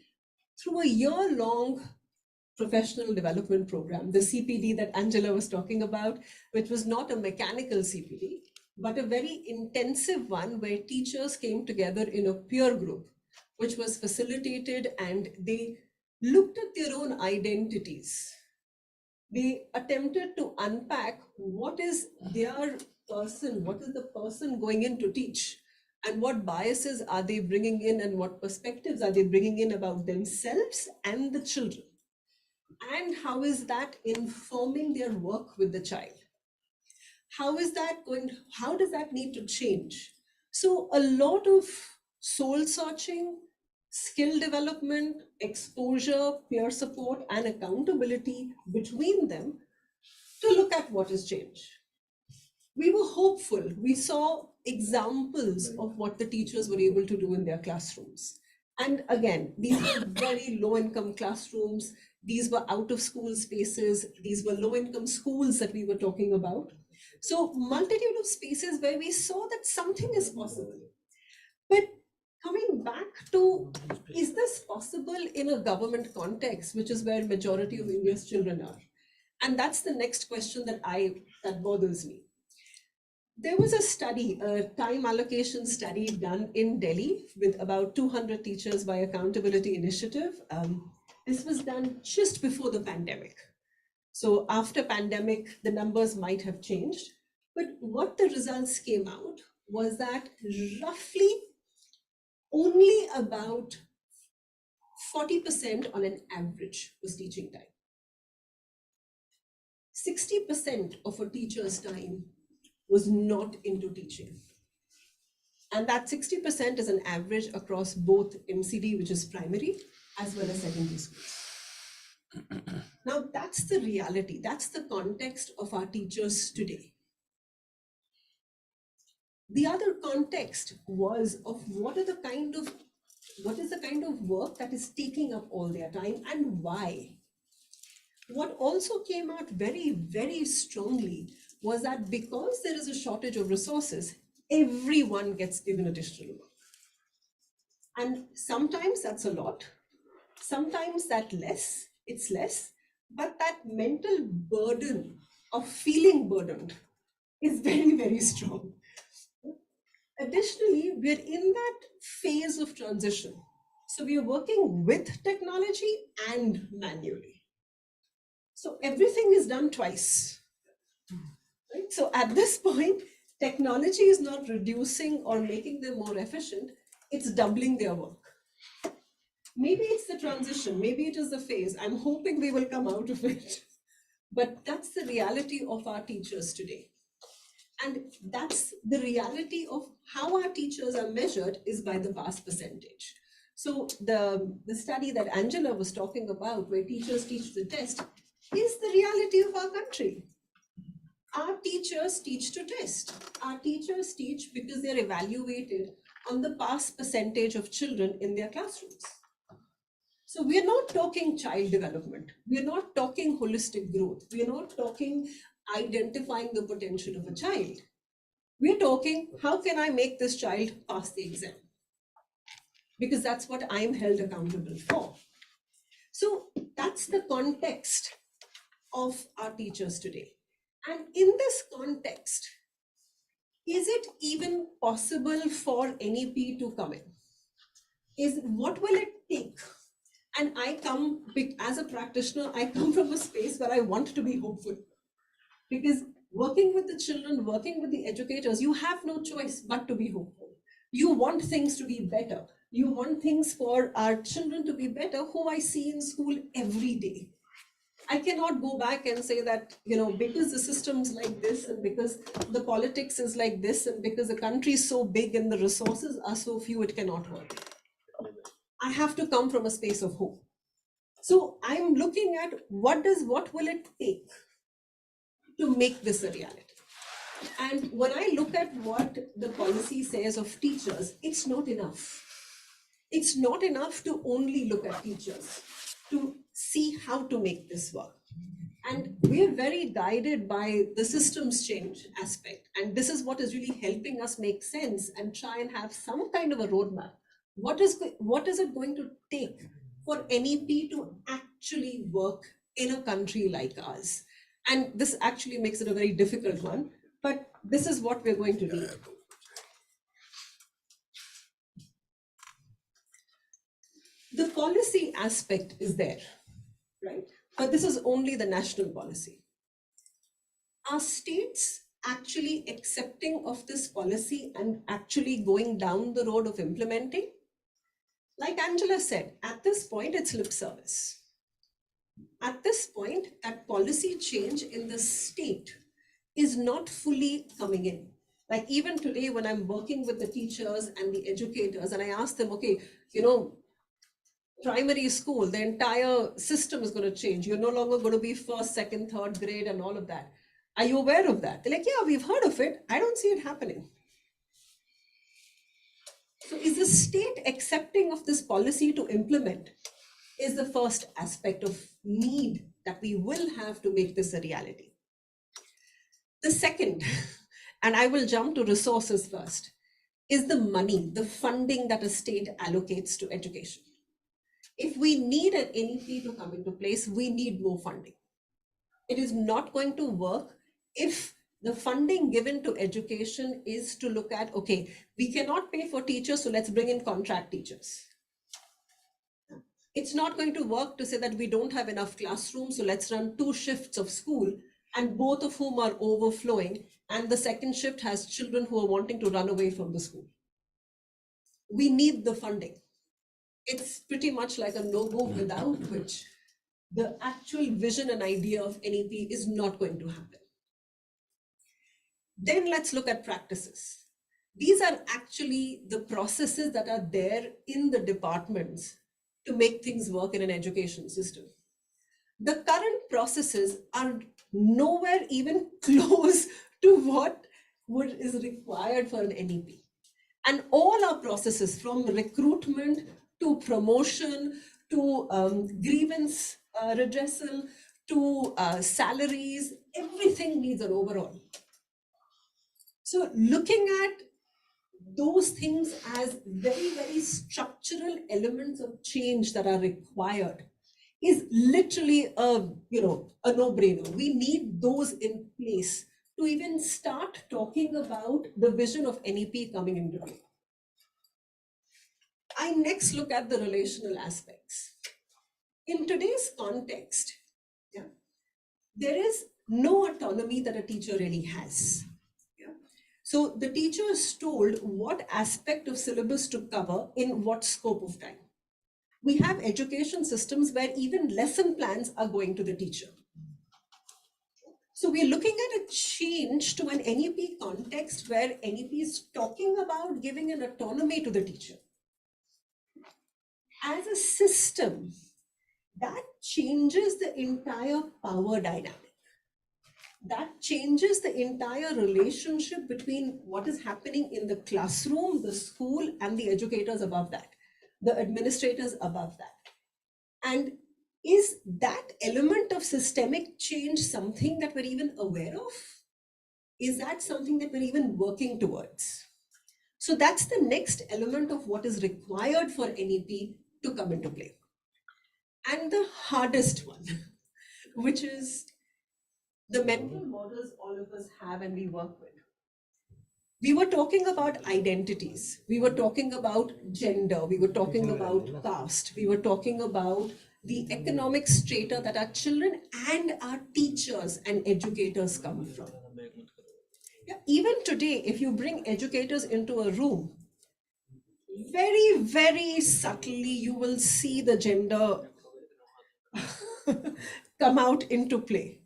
through a year-long professional development program, the CPD that Angela was talking about, which was not a mechanical CPD, but a very intensive one where teachers came together in a peer group, which was facilitated, and they looked at their own identities. They attempted to unpack what is their person, what is the person going in to teach, and what biases are they bringing in, and what perspectives are they bringing in about themselves and the children, and how is that informing their work with the child. How is that going, how does that need to change? So a lot of soul searching, skill development, exposure, peer support, and accountability between them to look at what has changed. We were hopeful. We saw examples of what the teachers were able to do in their classrooms. And again, these were very low-income classrooms. These were out-of-school spaces. These were low-income schools that we were talking about. So multitude of spaces where we saw that something is possible. But coming back to, is this possible in a government context, which is where majority of India's children are? And that's the next question that bothers me. There was a study, a time allocation study done in Delhi with about 200 teachers by Accountability Initiative. This was done just before the pandemic. So after pandemic, the numbers might have changed. But what the results came out was that roughly only about 40% on an average was teaching time. 60% of a teacher's time was not into teaching. And that 60% is an average across both MCD, which is primary, as well as secondary schools. Now, that's the reality. That's the context of our teachers today. The other context was of what is the kind of work that is taking up all their time and why. What also came out very, very strongly was that because there is a shortage of resources, everyone gets given additional work. And sometimes that's a lot, sometimes it's less, but that mental burden of feeling burdened is very, very strong. Additionally, we're in that phase of transition. So we are working with technology and manually. So everything is done twice. Right? So at this point, technology is not reducing or making them more efficient, it's doubling their work. Maybe it's the transition, maybe it is the phase. I'm hoping we will come out of it. But that's the reality of our teachers today. And that's the reality of how our teachers are measured is by the pass percentage. So the study that Angela was talking about, where teachers teach the test, is the reality of our country. Our teachers teach to test. Our teachers teach because they're evaluated on the pass percentage of children in their classrooms. So we're not talking child development. We're not talking holistic growth. We're not talking identifying the potential of a child. We're talking, how can I make this child pass the exam? Because that's what I'm held accountable for. So that's the context of our teachers today. And in this context, is it even possible for NEP to come in? What will it take? And I come, as a practitioner, I come from a space where I want to be hopeful. Because working with the children, working with the educators, you have no choice but to be hopeful. You want things to be better. You want things for our children to be better, who I see in school every day. I cannot go back and say that, because the system's like this, and because the politics is like this, and because the country is so big and the resources are so few, it cannot work. I have to come from a space of hope. So I'm looking at what will it take to make this a reality. And when I look at what the policy says of teachers, it's not enough. It's not enough to only look at teachers, to see how to make this work. And we're very guided by the systems change aspect. And this is what is really helping us make sense and try and have some kind of a roadmap. What is it going to take for NEP to actually work in a country like ours? And this actually makes it a very difficult one, but this is what we're going to need. The policy aspect is there, right? But this is only the national policy. Are states actually accepting of this policy and actually going down the road of implementing? Like Angela said, at this point, it's lip service. At this point, that policy change in the state is not fully coming in. Like even today, when I'm working with the teachers and the educators, and I ask them, okay, primary school, the entire system is going to change. You're no longer going to be first, second, third grade and all of that. Are you aware of that? They're like, yeah, we've heard of it. I don't see it happening. So is the state accepting of this policy to implement is the first aspect of need that we will have to make this a reality. The second, and I will jump to resources first, is the money, the funding that a state allocates to education. If we need an NEP to come into place, we need more funding. It is not going to work if the funding given to education is to look at, okay, we cannot pay for teachers, so let's bring in contract teachers. It's not going to work to say that we don't have enough classrooms, so let's run 2 shifts of school, and both of whom are overflowing, and the second shift has children who are wanting to run away from the school. We need the funding. It's pretty much like a no-go without which the actual vision and idea of NEP is not going to happen. Then let's look at practices. These are actually the processes that are there in the departments to make things work in an education system. The current processes are nowhere even close to what is required for an NEP. And all our processes, from recruitment to promotion to grievance redressal to salaries, everything needs an overhaul. So looking at those things as very, very structural elements of change that are required is literally a no-brainer. We need those in place to even start talking about the vision of NEP coming into play. I next look at the relational aspects. In today's context, there is no autonomy that a teacher really has. So the teacher is told what aspect of syllabus to cover in what scope of time. We have education systems where even lesson plans are going to the teacher. So we're looking at a change to an NEP context where NEP is talking about giving an autonomy to the teacher. As a system, that changes the entire power dynamic. That changes the entire relationship between what is happening in the classroom, the school, and the educators above that, the administrators above that. And is that element of systemic change something that we're even aware of? Is that something that we're even working towards? So that's the next element of what is required for NEP to come into play. And the hardest one, which is the mental models all of us have and we work with. We were talking about identities. We were talking about gender. We were talking about caste. We were talking about the economic strata that our children and our teachers and educators come from. Yeah, even today, if you bring educators into a room, very, very subtly, you will see the gender come out into play.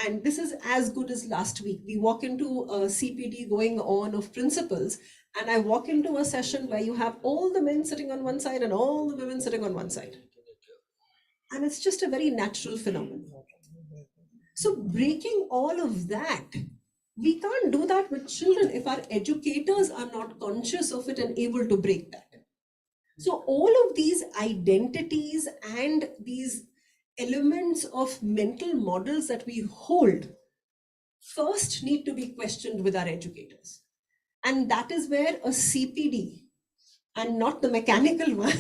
And this is as good as last week. We walk into a CPD going on of principles, and I walk into a session where you have all the men sitting on one side and all the women sitting on one side. And it's just a very natural phenomenon. So breaking all of that, we can't do that with children if our educators are not conscious of it and able to break that. So all of these identities and these elements of mental models that we hold first need to be questioned with our educators. And that is where a CPD, and not the mechanical one,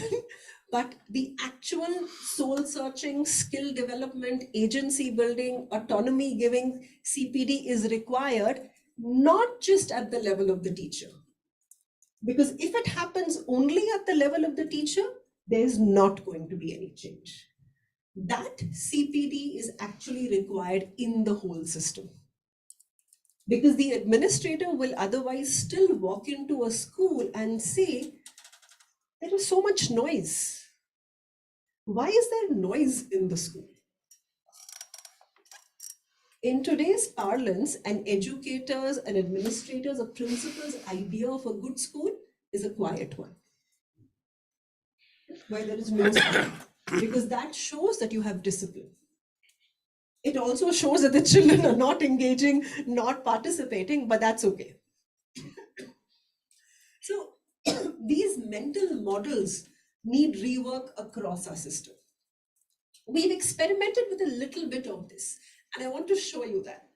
but the actual soul searching, skill development, agency building, autonomy giving CPD is required, not just at the level of the teacher. Because if it happens only at the level of the teacher, there is not going to be any change. That CPD is actually required in the whole system. Because the administrator will otherwise still walk into a school and say, there is so much noise. Why is there noise in the school? In today's parlance, an educator's, an administrator's, a principal's idea of a good school is a quiet one, where there is no sound, because that shows that you have discipline. It also shows that the children are not engaging, not participating, but that's okay. So these mental models need rework across our system. We've experimented with a little bit of this, and I want to show you that.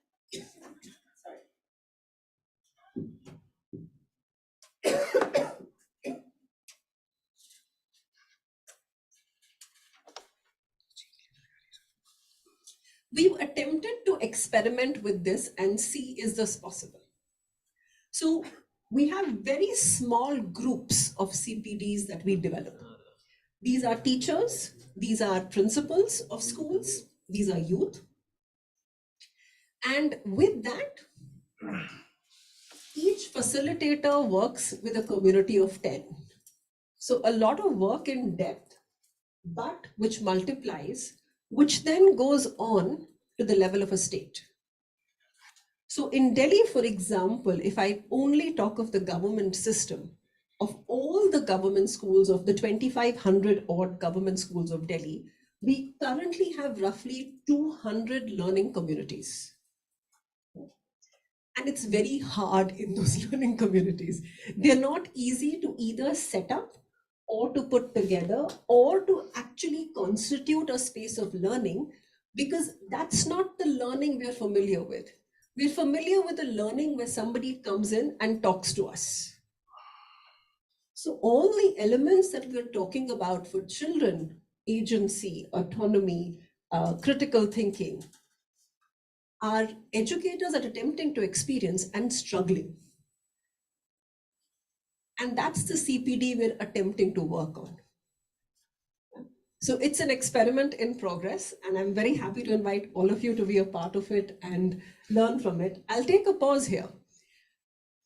We've attempted to experiment with this and see, is this possible? So we have very small groups of CPDs that we develop. These are teachers, these are principals of schools, these are youth. And with that, each facilitator works with a community of 10. So a lot of work in depth, but which multiplies, which then goes on to the level of a state. So in Delhi, for example, if I only talk of the government system, of all the government schools, of the 2,500 odd government schools of Delhi, we currently have roughly 200 learning communities. And it's very hard in those learning communities. They're not easy to either set up or to put together or to actually constitute a space of learning, because that's not the learning we're familiar with. We're familiar with the learning where somebody comes in and talks to us. So all the elements that we're talking about for children, agency, autonomy, critical thinking, our educators are attempting to experience and struggling. And that's the CPD we're attempting to work on. So it's an experiment in progress, and I'm very happy to invite all of you to be a part of it and learn from it. I'll take a pause here.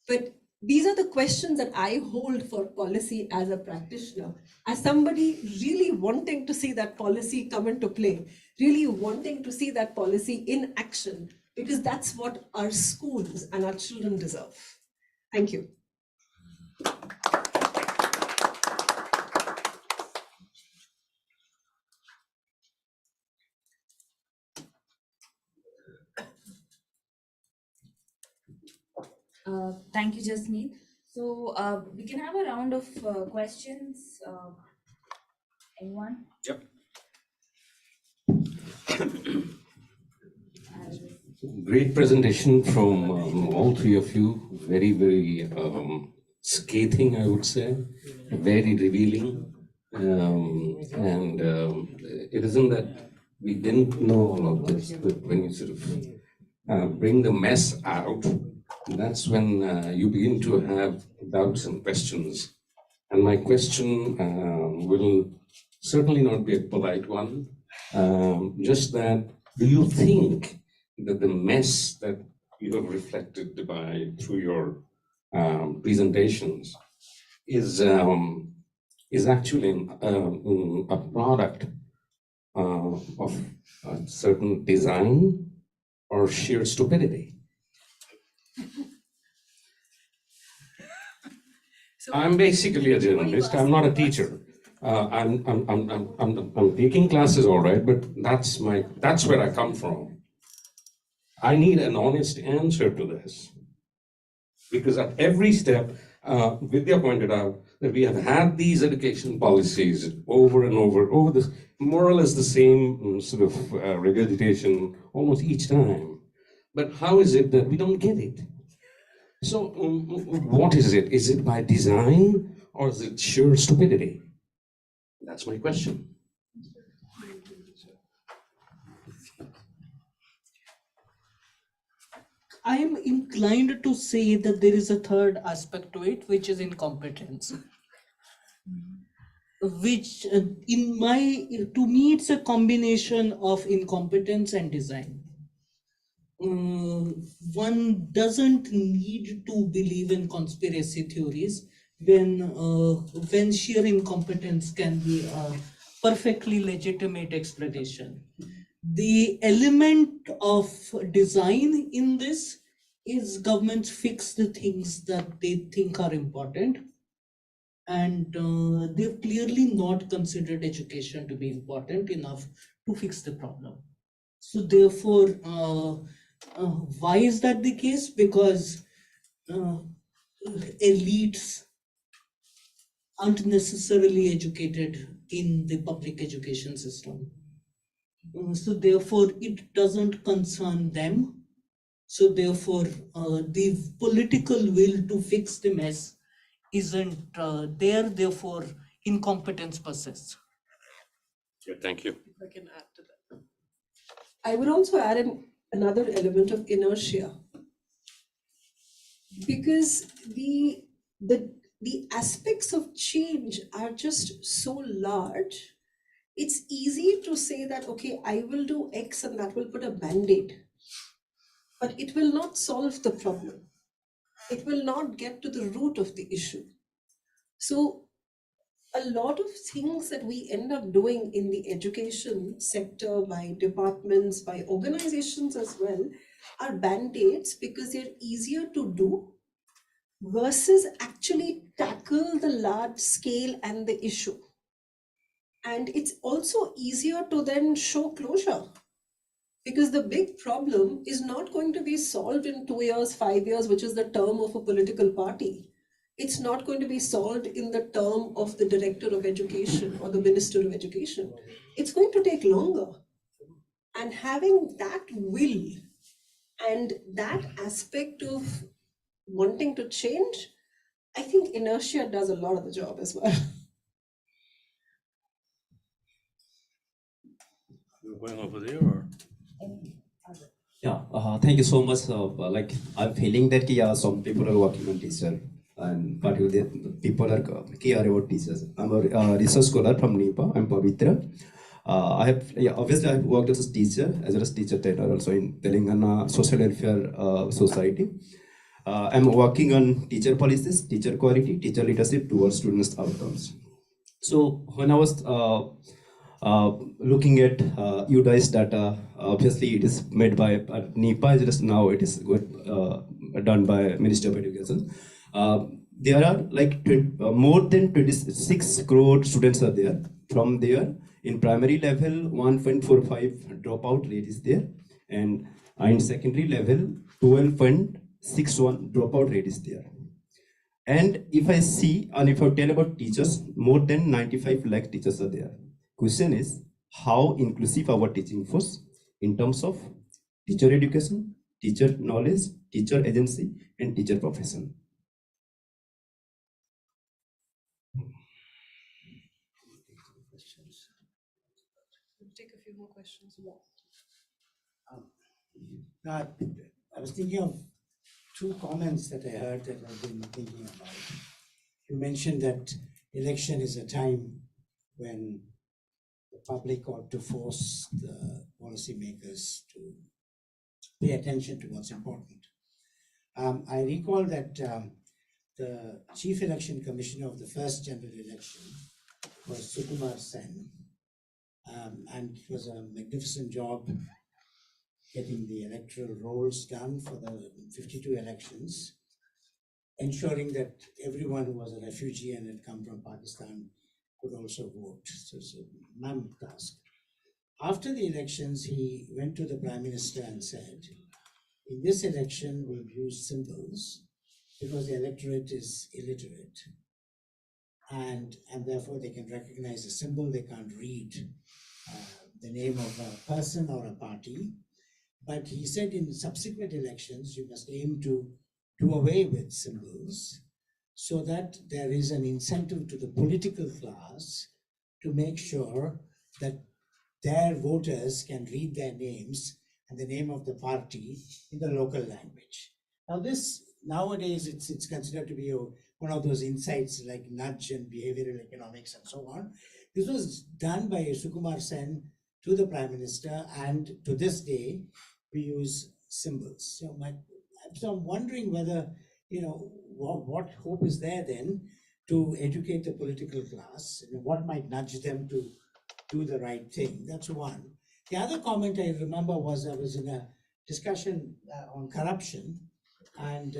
But these are the questions that I hold for policy as a practitioner, as somebody really wanting to see that policy come into play, really wanting to see that policy in action, because that's what our schools and our children deserve. Thank you. Thank you, Jasmeet. So we can have a round of questions. Anyone? Yep. Great presentation from all three of you. Very, very scathing, I would say. Very revealing. It isn't that we didn't know all of this, but when you sort of bring the mess out, that's when you begin to have doubts and questions. And my question will certainly not be a polite one. Just that, do you think that the mess that you have reflected through your presentations is actually a product of a certain design or sheer stupidity? I'm basically a journalist. I'm not a teacher. I'm taking classes, all right, but that's where I come from. I need an honest answer to this, because at every step, Vidya pointed out, that we have had these education policies over and over this more or less the same sort of regurgitation almost each time. But how is it that we don't get it? So, what is it? Is it by design or is it sheer stupidity? That's my question. I am inclined to say that there is a third aspect to it, which is incompetence. Which, to me, it's a combination of incompetence and design. One doesn't need to believe in conspiracy theories when sheer incompetence can be a perfectly legitimate explanation. The element of design in this is governments fix the things that they think are important, and they've clearly not considered education to be important enough to fix the problem. So therefore, why is that the case? Because elites aren't necessarily educated in the public education system. So therefore, it doesn't concern them. So therefore, the political will to fix the mess isn't there. Therefore, incompetence persists. Yeah, thank you. If I can add to that. I would also add in another element of inertia, because the aspects of change are just so large. It's easy to say that, okay, I will do X and that will put a band-aid, but it will not solve the problem. It will not get to the root of the issue. So a lot of things that we end up doing in the education sector by departments, by organizations as well, are band-aids because they're easier to do versus actually tackle the large scale and the issue. And it's also easier to then show closure, because the big problem is not going to be solved in 2 years, 5 years, which is the term of a political party. It's not going to be solved in the term of the director of education or the minister of education. It's going to take longer. And having that will and that aspect of wanting to change, I think inertia does a lot of the job as well. You're going over there or? Yeah, thank you so much. Like I'm feeling that some people are working on teacher, and particularly people are care about teachers. I'm a research scholar from NIPA. I'm Pavitra. Obviously I have worked as a teacher as well as teacher trainer also in Telangana Social Welfare Society. I'm working on teacher policies, teacher quality, teacher leadership towards students' outcomes. So when I was looking at UDICE data, obviously it is made by NIPA, just now it is done by Ministry of Education. There are like more than 26 crore students are there. From there, in primary level, 1.45 dropout rate is there, and in secondary level, 12.61 dropout rate is there. And if I see, and if I tell about teachers, more than 95 lakh teachers are there. Question is, how inclusive our teaching force in terms of teacher education, teacher knowledge, teacher agency, and teacher profession. We'll take a few more questions. I was thinking of two comments that I heard that I've been thinking about. You mentioned that election is a time when the public ought to force the policymakers to pay attention to what's important. I recall that the chief election commissioner of the first general election was Sukumar Sen, and it was a magnificent job getting the electoral rolls done for the 52 elections, ensuring that everyone who was a refugee and had come from Pakistan could also vote. So it's a mammoth task. After the elections, he went to the Prime Minister and said, in this election, we've used symbols because the electorate is illiterate. and therefore they can recognize a symbol. They can't read the name of a person or a party. But he said in subsequent elections, you must aim to do away with symbols so that there is an incentive to the political class to make sure that their voters can read their names and the name of the party in the local language. Now this, nowadays, it's considered to be one of those insights like nudge and behavioral economics and so on. This was done by Sukumar Sen to the Prime Minister, and to this day, we use symbols. So I'm wondering whether, what hope is there then to educate the political class, what might nudge them to do the right thing. That's one. The other comment I remember was I was in a discussion on corruption, and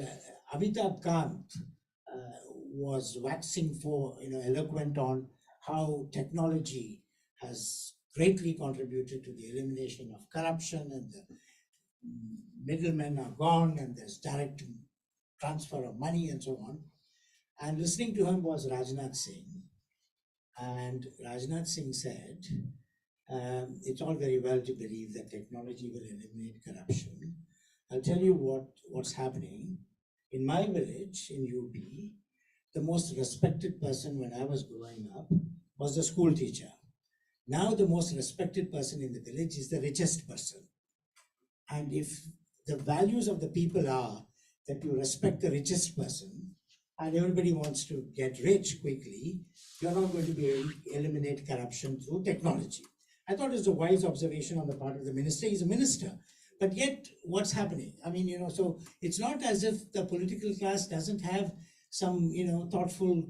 Amitabh Kant was waxing eloquent on how technology has greatly contributed to the elimination of corruption, and the middlemen are gone, and there's direct transfer of money and so on. And listening to him was Rajnath Singh. And Rajnath Singh said, it's all very well to believe that technology will eliminate corruption. I'll tell you what's happening. In my village in UP, the most respected person when I was growing up was the school teacher. Now the most respected person in the village is the richest person. And if the values of the people are that you respect the richest person and everybody wants to get rich quickly, you're not going to be able to eliminate corruption through technology. I thought it was a wise observation on the part of the minister. He's a minister. But yet, what's happening? I mean, so it's not as if the political class doesn't have some, thoughtful,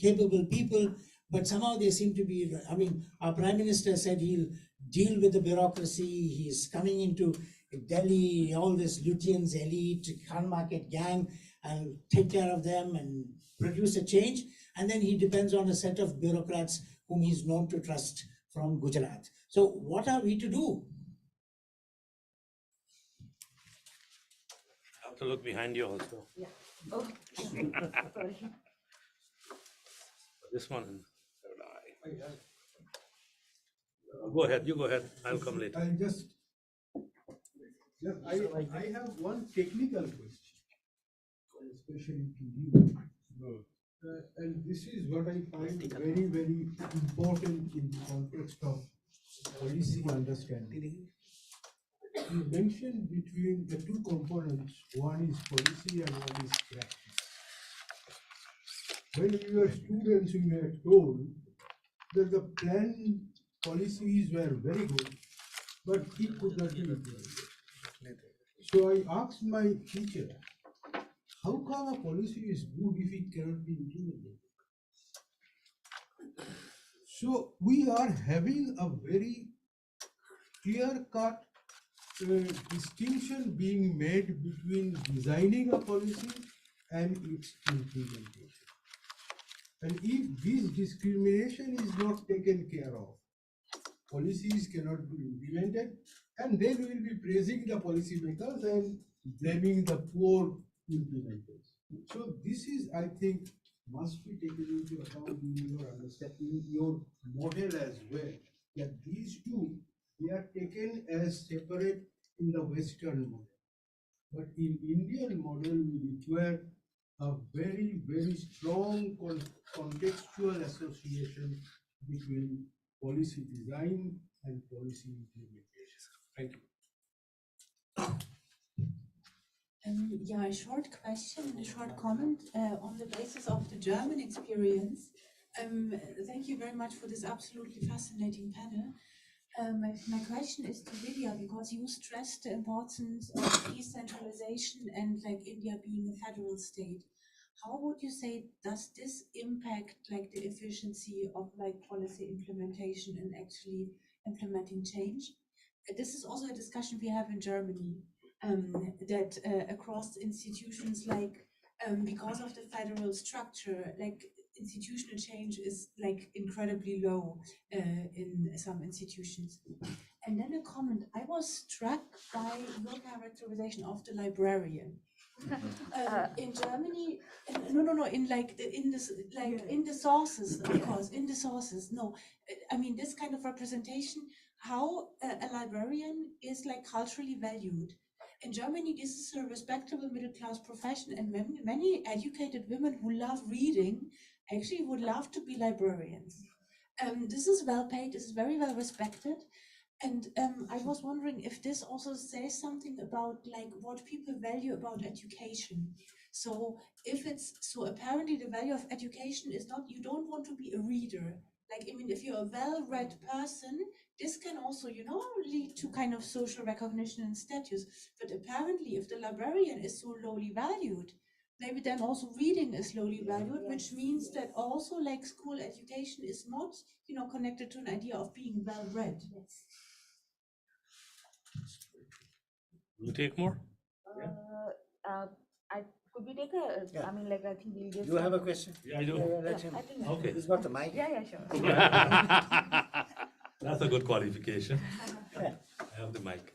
capable people, but somehow they seem to be, our Prime Minister said he'll deal with the bureaucracy. He's coming into Delhi, all this Lutyens, elite, Khan market gang, and take care of them and produce a change. And then he depends on a set of bureaucrats whom he's known to trust from Gujarat. So what are we to do? I have to look behind you also. Yeah. Oh, sorry. This one, third eye. Go ahead, you go ahead. I'll come later. I have one technical question, especially to you. And this is what I find very, very important in the context of policy understanding. You mentioned between the two components, one is policy and one is practice. When we were students, we were told that the planned policies were very good, but it could not be implemented. So I asked my teacher, how come a policy is good if it cannot be implemented? So we are having a very clear-cut distinction being made between designing a policy and its implementation. And if this discrimination is not taken care of, policies cannot be implemented, and then we will be praising the policymakers and blaming the poor implementers. So this is, I think, must be taken into account in your understanding, your model as well, that these two, they are taken as separate in the Western model. But in Indian model, we require a very, very strong contextual association between policy design and policy implementation. Thank you. Yeah, a short question and a short comment on the basis of the German experience. Thank you very much for this absolutely fascinating panel. My question is to Vidya, because you stressed the importance of decentralization and like India being a federal state. How would you say, does this impact like the efficiency of like policy implementation and actually implementing change? This is also a discussion we have in Germany, that across institutions, like because of the federal structure, like institutional change is like incredibly low in some institutions. And then a comment, I was struck by your characterization of the librarian. In Germany, no, in like in the sources, of course, in the sources. No, I mean this kind of representation, how a librarian is like culturally valued. In Germany, this is a respectable middle class profession, and many educated women who love reading actually would love to be librarians. This is well paid. This is very well respected. And I was wondering if this also says something about like what people value about education. So if it's so apparently the value of education is not, you don't want to be a reader. Like, I mean, if you're a well-read person, this can also, you know, lead to kind of social recognition and status. But apparently if the librarian is so lowly valued, maybe then also reading is lowly valued, which means that also like school education is not, you know, connected to an idea of being well-read. You take more? Could we take a, Yeah. I mean, like, I think we'll just. You have a question? Yeah, I do. Let him. I think. Okay. He's got the mic. Yeah, sure. That's a good qualification. I have the mic.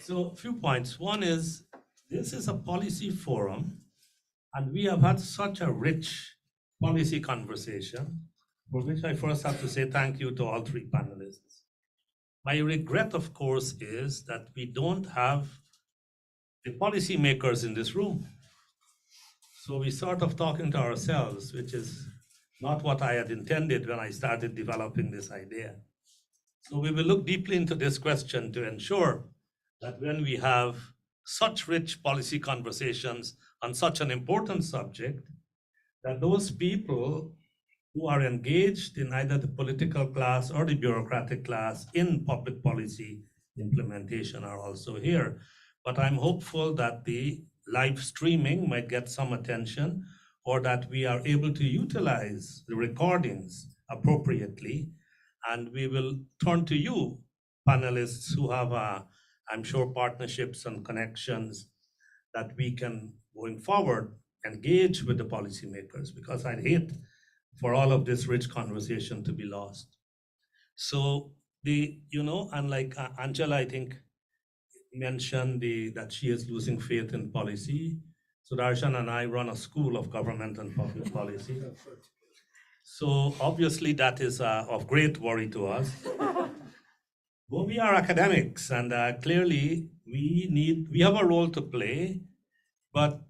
So a few points. One is, this is a policy forum, and we have had such a rich policy conversation, for which I first have to say thank you to all three panelists. My regret, of course, is that we don't have the policy makers in this room. So we sort of talking to ourselves, which is not what I had intended when I started developing this idea. So we will look deeply into this question to ensure that when we have such rich policy conversations on such an important subject, that those people who are engaged in either the political class or the bureaucratic class in public policy implementation are also here. But I'm hopeful that the live streaming might get some attention, or that we are able to utilize the recordings appropriately. And we will turn to you, panelists who have, I'm sure, partnerships and connections that we can, going forward, engage with the policymakers, because I'd hate for all of this rich conversation to be lost. So and like Angela, I think, mentioned that she is losing faith in policy. Sudarshan and I run a school of government and public policy. So obviously that is of great worry to us. But we are academics, and clearly we have a role to play, but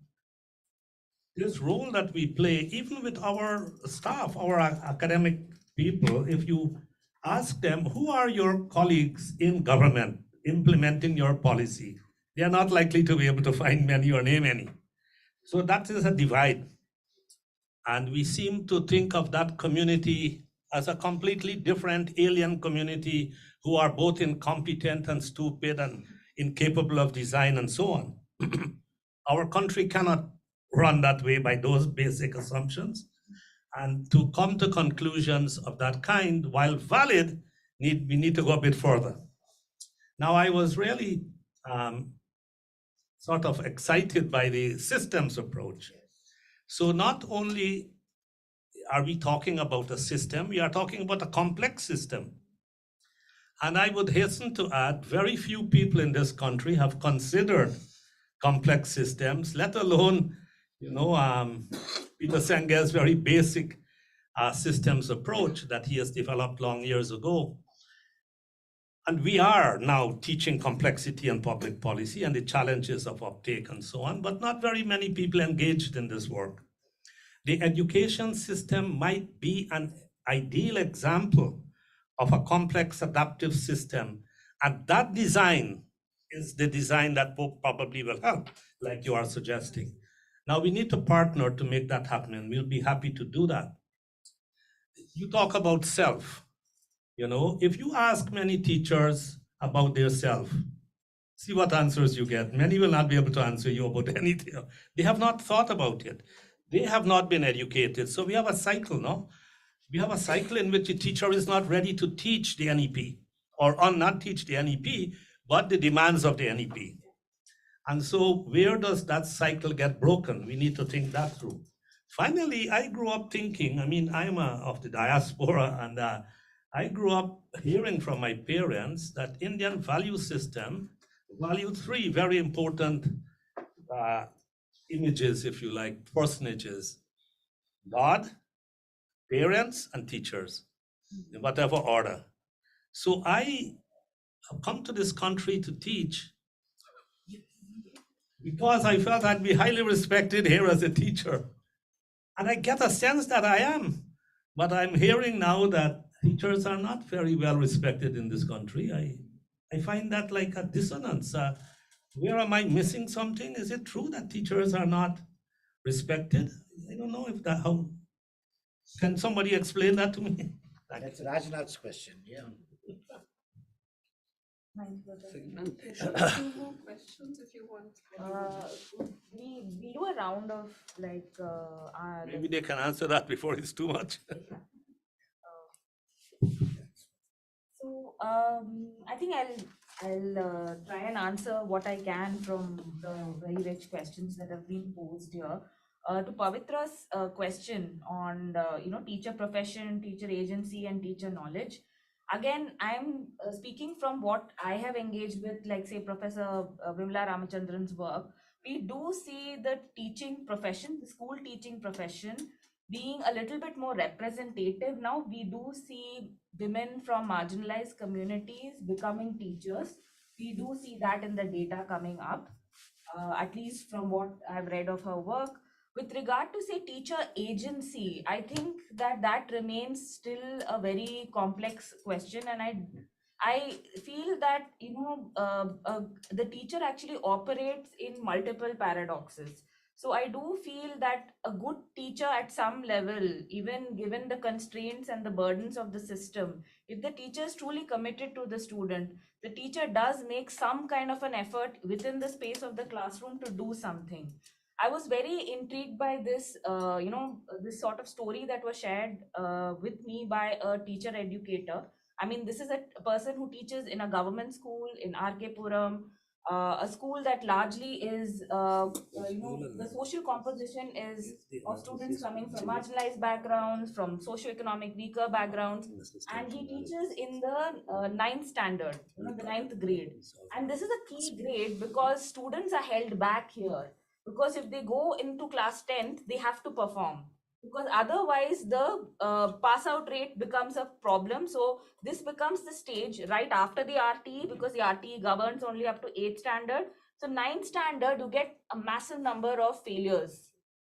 this role that we play, even with our staff, our academic people, if you ask them, who are your colleagues in government implementing your policy, they are not likely to be able to find many or name any. So that is a divide. And we seem to think of that community as a completely different alien community who are both incompetent and stupid and incapable of design and so on. Our country cannot run that way by those basic assumptions. And to come to conclusions of that kind, while valid, we need to go a bit further. Now, I was really sort of excited by the systems approach. So not only are we talking about a system, we are talking about a complex system. And I would hasten to add, very few people in this country have considered complex systems, let alone, Peter Senger's very basic systems approach that he has developed long years ago. And we are now teaching complexity and public policy and the challenges of uptake and so on, but not very many people engaged in this work. The education system might be an ideal example of a complex adaptive system. And that design is the design that probably will help, like you are suggesting. Now we need to partner to make that happen, and we'll be happy to do that. You talk about self. If you ask many teachers about their self, see what answers you get. Many will not be able to answer you about anything. They have not thought about it. They have not been educated. So we have a cycle, no? We have a cycle in which a teacher is not ready to teach the NEP, or not teach the NEP, but the demands of the NEP. And so where does that cycle get broken? We need to think that through. Finally, I grew up thinking, I'm of the diaspora, and I grew up hearing from my parents that Indian value system valued three very important images, if you like, personages: God, parents, and teachers, in whatever order. So I have come to this country to teach because I felt I'd be highly respected here as a teacher. And I get a sense that I am. But I'm hearing now that teachers are not very well respected in this country. I find that like a dissonance. Where am I missing something? Is it true that teachers are not respected? I don't know if that, how, can somebody explain that to me? That's Rajnath's question, yeah. Two more questions if you want. We do a round of like Maybe they can answer that before it's too much. So I think I'll try and answer what I can from the very rich questions that have been posed here. To Pavitra's question on teacher profession, teacher agency, and teacher knowledge. Again, I'm speaking from what I have engaged with, like say Professor Vimla Ramachandran's work. We do see the teaching profession, the school teaching profession, being a little bit more representative now. We do see women from marginalized communities becoming teachers. We do see that in the data coming up, at least from what I've read of her work. With regard to say teacher agency, I think that remains still a very complex question, and I feel that the teacher actually operates in multiple paradoxes. So I do feel that a good teacher at some level, even given the constraints and the burdens of the system, if the teacher is truly committed to the student, the teacher does make some kind of an effort within the space of the classroom to do something. I was very intrigued by this, this sort of story that was shared with me by a teacher educator. I mean, this is a person who teaches in a government school in RK Puram, a school that largely is, the social composition is of students coming from marginalized backgrounds, from socioeconomic weaker backgrounds, and he teaches in the ninth standard, the ninth grade. And this is a key grade because students are held back here. Because if they go into class 10th, they have to perform. Because otherwise, the pass out rate becomes a problem. So, this becomes the stage right after the RTE, because the RTE governs only up to 8th standard. So, ninth standard, you get a massive number of failures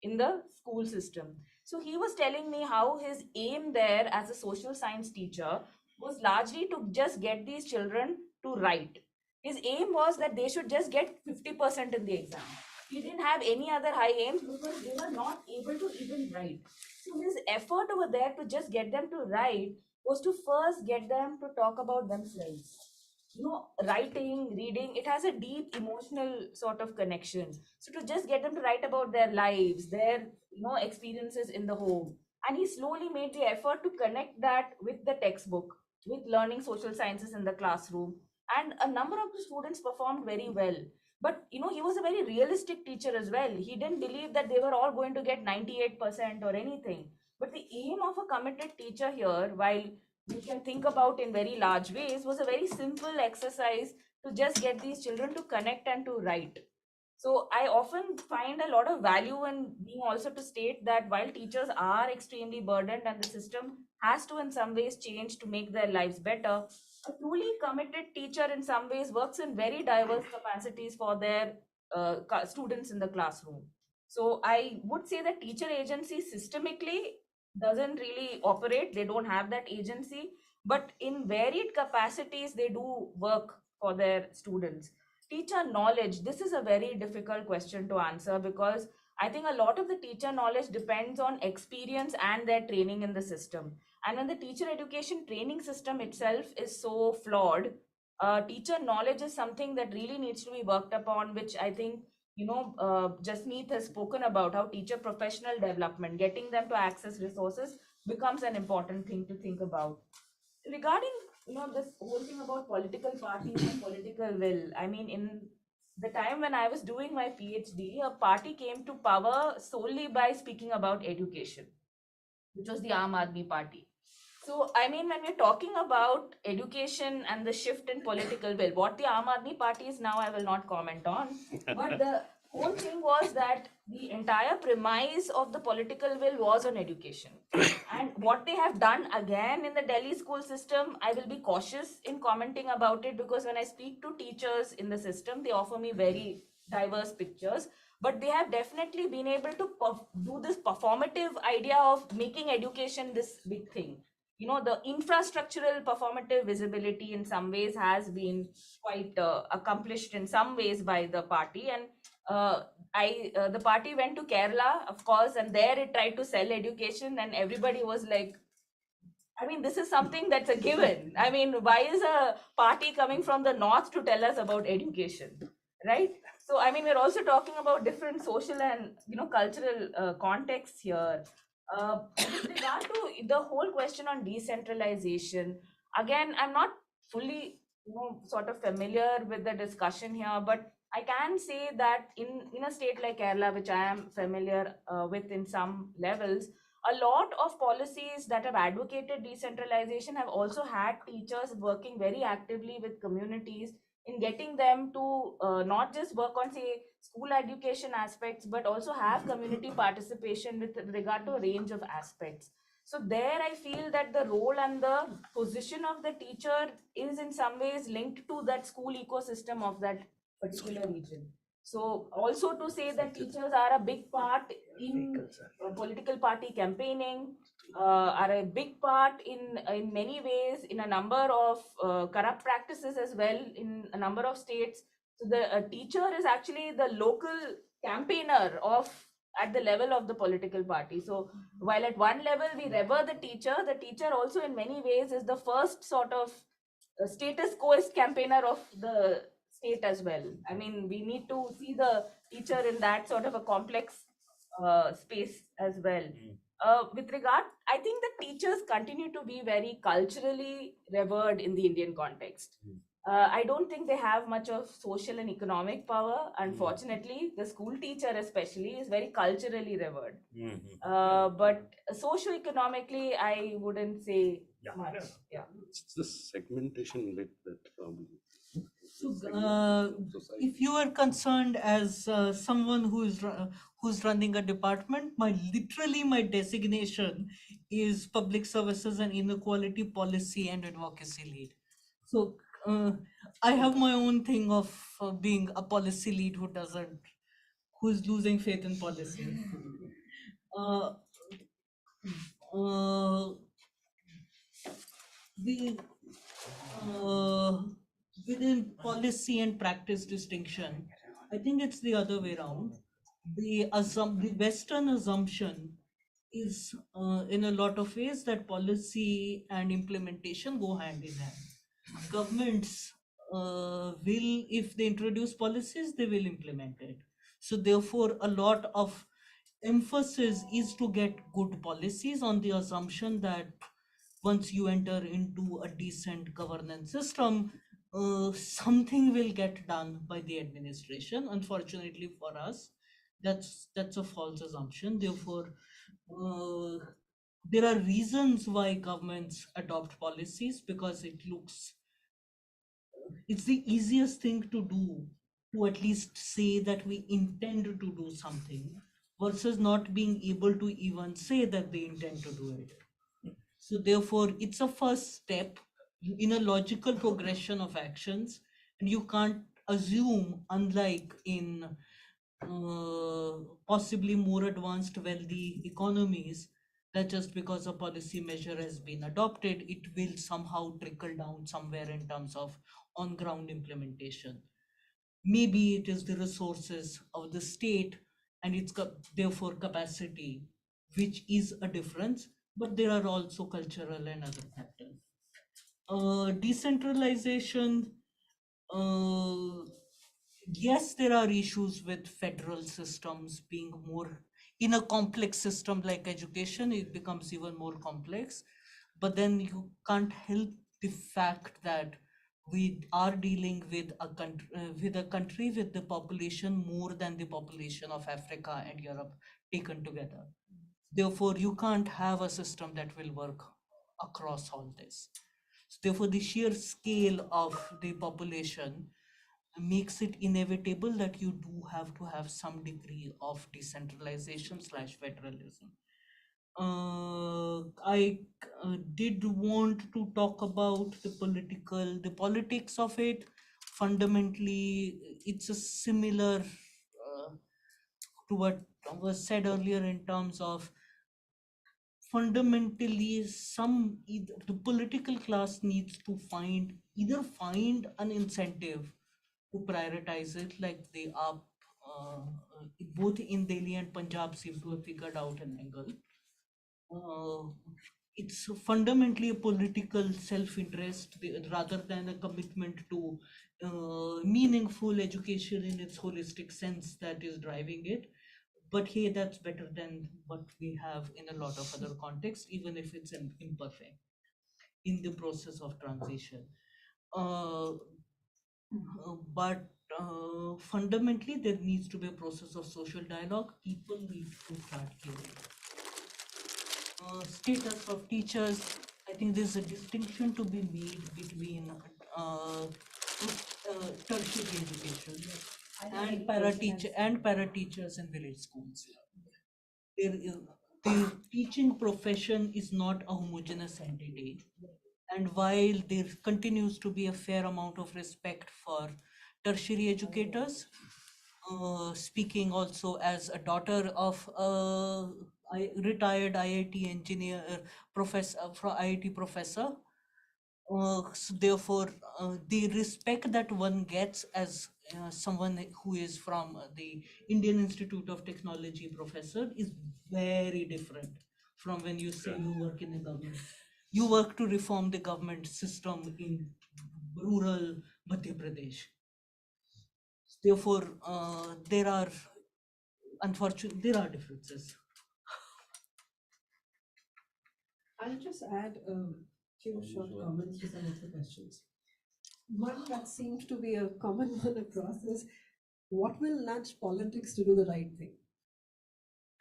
in the school system. So, he was telling me how his aim there as a social science teacher was largely to just get these children to write. His aim was that they should just get 50% in the exam. He didn't have any other high aims because they were not able to even write. So his effort over there to just get them to write was to first get them to talk about themselves. Writing, reading, it has a deep emotional sort of connection. So to just get them to write about their lives, their experiences in the home. And he slowly made the effort to connect that with the textbook, with learning social sciences in the classroom. And a number of the students performed very well. But he was a very realistic teacher as well. He didn't believe that they were all going to get 98% or anything. But the aim of a committed teacher here, while we can think about in very large ways, was a very simple exercise to just get these children to connect and to write. So I often find a lot of value in being also to state that while teachers are extremely burdened and the system has to in some ways change to make their lives better, a truly committed teacher in some ways works in very diverse capacities for their students in the classroom. So I would say that teacher agency systemically doesn't really operate. They don't have that agency, but in varied capacities, they do work for their students. Teacher knowledge, this is a very difficult question to answer because I think a lot of the teacher knowledge depends on experience and their training in the system. And when the teacher education training system itself is so flawed, teacher knowledge is something that really needs to be worked upon, which I think, Jasmeet has spoken about how teacher professional development, getting them to access resources becomes an important thing to think about. Regarding, this whole thing about political parties and political will, I mean, in the time when I was doing my PhD, a party came to power solely by speaking about education, which was the Aam Aadmi Party. So, I mean, when we're talking about education and the shift in political will, what the Aam Aadmi Party is now, I will not comment on. But the whole thing was that the entire premise of the political will was on education. And what they have done again in the Delhi school system, I will be cautious in commenting about it, because when I speak to teachers in the system, they offer me very diverse pictures. But they have definitely been able to do this performative idea of making education this big thing. You know, the infrastructural performative visibility in some ways has been quite accomplished in some ways by the party. And the party went to Kerala, of course, and there it tried to sell education, and everybody was like, I mean, this is something that's a given. I mean, why is a party coming from the north to tell us about education, right? So, I mean, we're also talking about different social and, you know, cultural contexts here. With regard to the whole question on decentralization, again, I'm not fully, you know, sort of familiar with the discussion here, but I can say that in a state like Kerala, which I am familiar with in some levels, a lot of policies that have advocated decentralization have also had teachers working very actively with communities in getting them to not just work on, say, school education aspects, but also have community participation with regard to a range of aspects. So there I feel that the role and the position of the teacher is in some ways linked to that school ecosystem of that particular region. So also to say that teachers are a big part in political party campaigning, are a big part in many ways in a number of corrupt practices as well in a number of states. So the teacher is actually the local campaigner of at the level of the political party. So while at one level we revere the teacher also in many ways is the first sort of status quoist campaigner of the state as well. I mean, we need to see the teacher in that sort of a complex space as well. With regard, I think the teachers continue to be very culturally revered in the Indian context. I don't think they have much of social and economic power. Unfortunately, the school teacher especially is very culturally revered. But socio-economically, I wouldn't say much. Yeah. It's the segmentation bit that So, if you are concerned as someone who's running a department, literally my designation is public services and inequality policy and advocacy lead. So I have my own thing of being a policy lead who's losing faith in policy. Uh, uh, the within policy and practice distinction, I think it's the other way around. The Western assumption is in a lot of ways that policy and implementation go hand in hand. Governments will, if they introduce policies, they will implement it. So therefore, a lot of emphasis is to get good policies on the assumption that once you enter into a decent governance system, something will get done by the administration. Unfortunately for us, that's a false assumption. Therefore, there are reasons why governments adopt policies, because it's the easiest thing to do, to at least say that we intend to do something, versus not being able to even say that they intend to do it. So therefore, it's a first step in a logical progression of actions, and you can't assume, unlike in possibly more advanced wealthy economies, that just because a policy measure has been adopted, it will somehow trickle down somewhere in terms of on-ground implementation. Maybe it is the resources of the state and its therefore capacity, which is a difference, but there are also cultural and other factors. Decentralization, yes, there are issues with federal systems being more, in a complex system like education, it becomes even more complex. But then you can't help the fact that we are dealing with a country with the population more than the population of Africa and Europe taken together. Therefore, you can't have a system that will work across all this. So therefore, the sheer scale of the population makes it inevitable that you do have to have some degree of decentralization / federalism. I did want to talk about the politics of it. Fundamentally, it's a similar to what was said earlier in terms of fundamentally the political class needs to either find an incentive to prioritize it, like they are both in Delhi and Punjab seem to have figured out an angle. It's fundamentally a political self-interest rather than a commitment to meaningful education in its holistic sense that is driving it. But hey, that's better than what we have in a lot of other contexts, even if it's imperfect in the process of transition. But fundamentally, there needs to be a process of social dialogue. People need to start caring. Status of teachers, I think there's a distinction to be made between tertiary education and para-teachers in village schools. The teaching profession is not a homogeneous entity. And while there continues to be a fair amount of respect for tertiary educators, speaking also as a daughter of a retired IIT engineer, IIT professor, so therefore the respect that one gets as someone who is from the Indian Institute of Technology professor is very different from when you say you work in the government. You work to reform the government system in rural Madhya Pradesh. Therefore, there are differences. I'll just add a few short comments to some of the questions. One that seems to be a common one across is, what will nudge politics to do the right thing?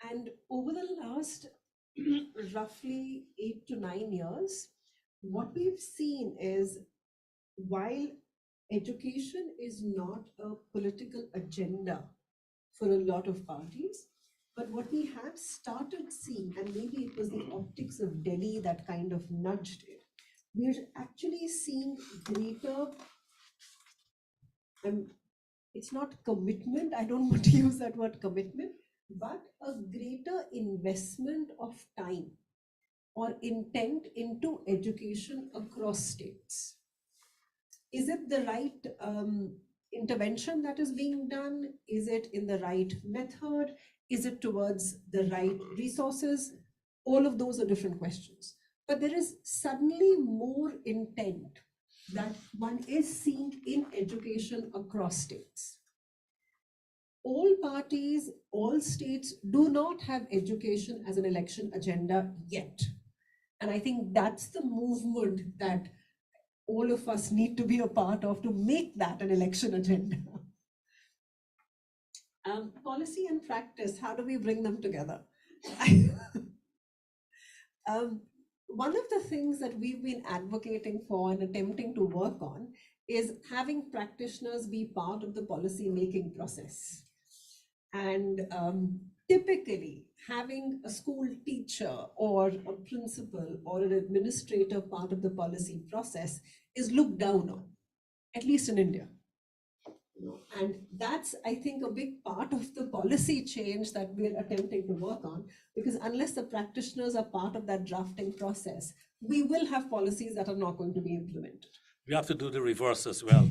And over the last roughly 8 to 9 years, what we've seen is, while education is not a political agenda for a lot of parties, but what we have started seeing, and maybe it was the optics of Delhi that kind of nudged it, we're actually seeing greater, it's not commitment, I don't want to use that word commitment, but a greater investment of time or intent into education across states. Is it the right intervention that is being done? Is it in the right method? Is it towards the right resources? All of those are different questions. But there is suddenly more intent that one is seeing in education across states. All parties, all states do not have education as an election agenda yet. And I think that's the movement that all of us need to be a part of to make that an election agenda. Policy and practice, how do we bring them together? One of the things that we've been advocating for and attempting to work on is having practitioners be part of the policy making process. And typically having a school teacher or a principal or an administrator part of the policy process is looked down on, at least in India. And that's, I think, a big part of the policy change that we're attempting to work on, because unless the practitioners are part of that drafting process, we will have policies that are not going to be implemented. We have to do the reverse as well.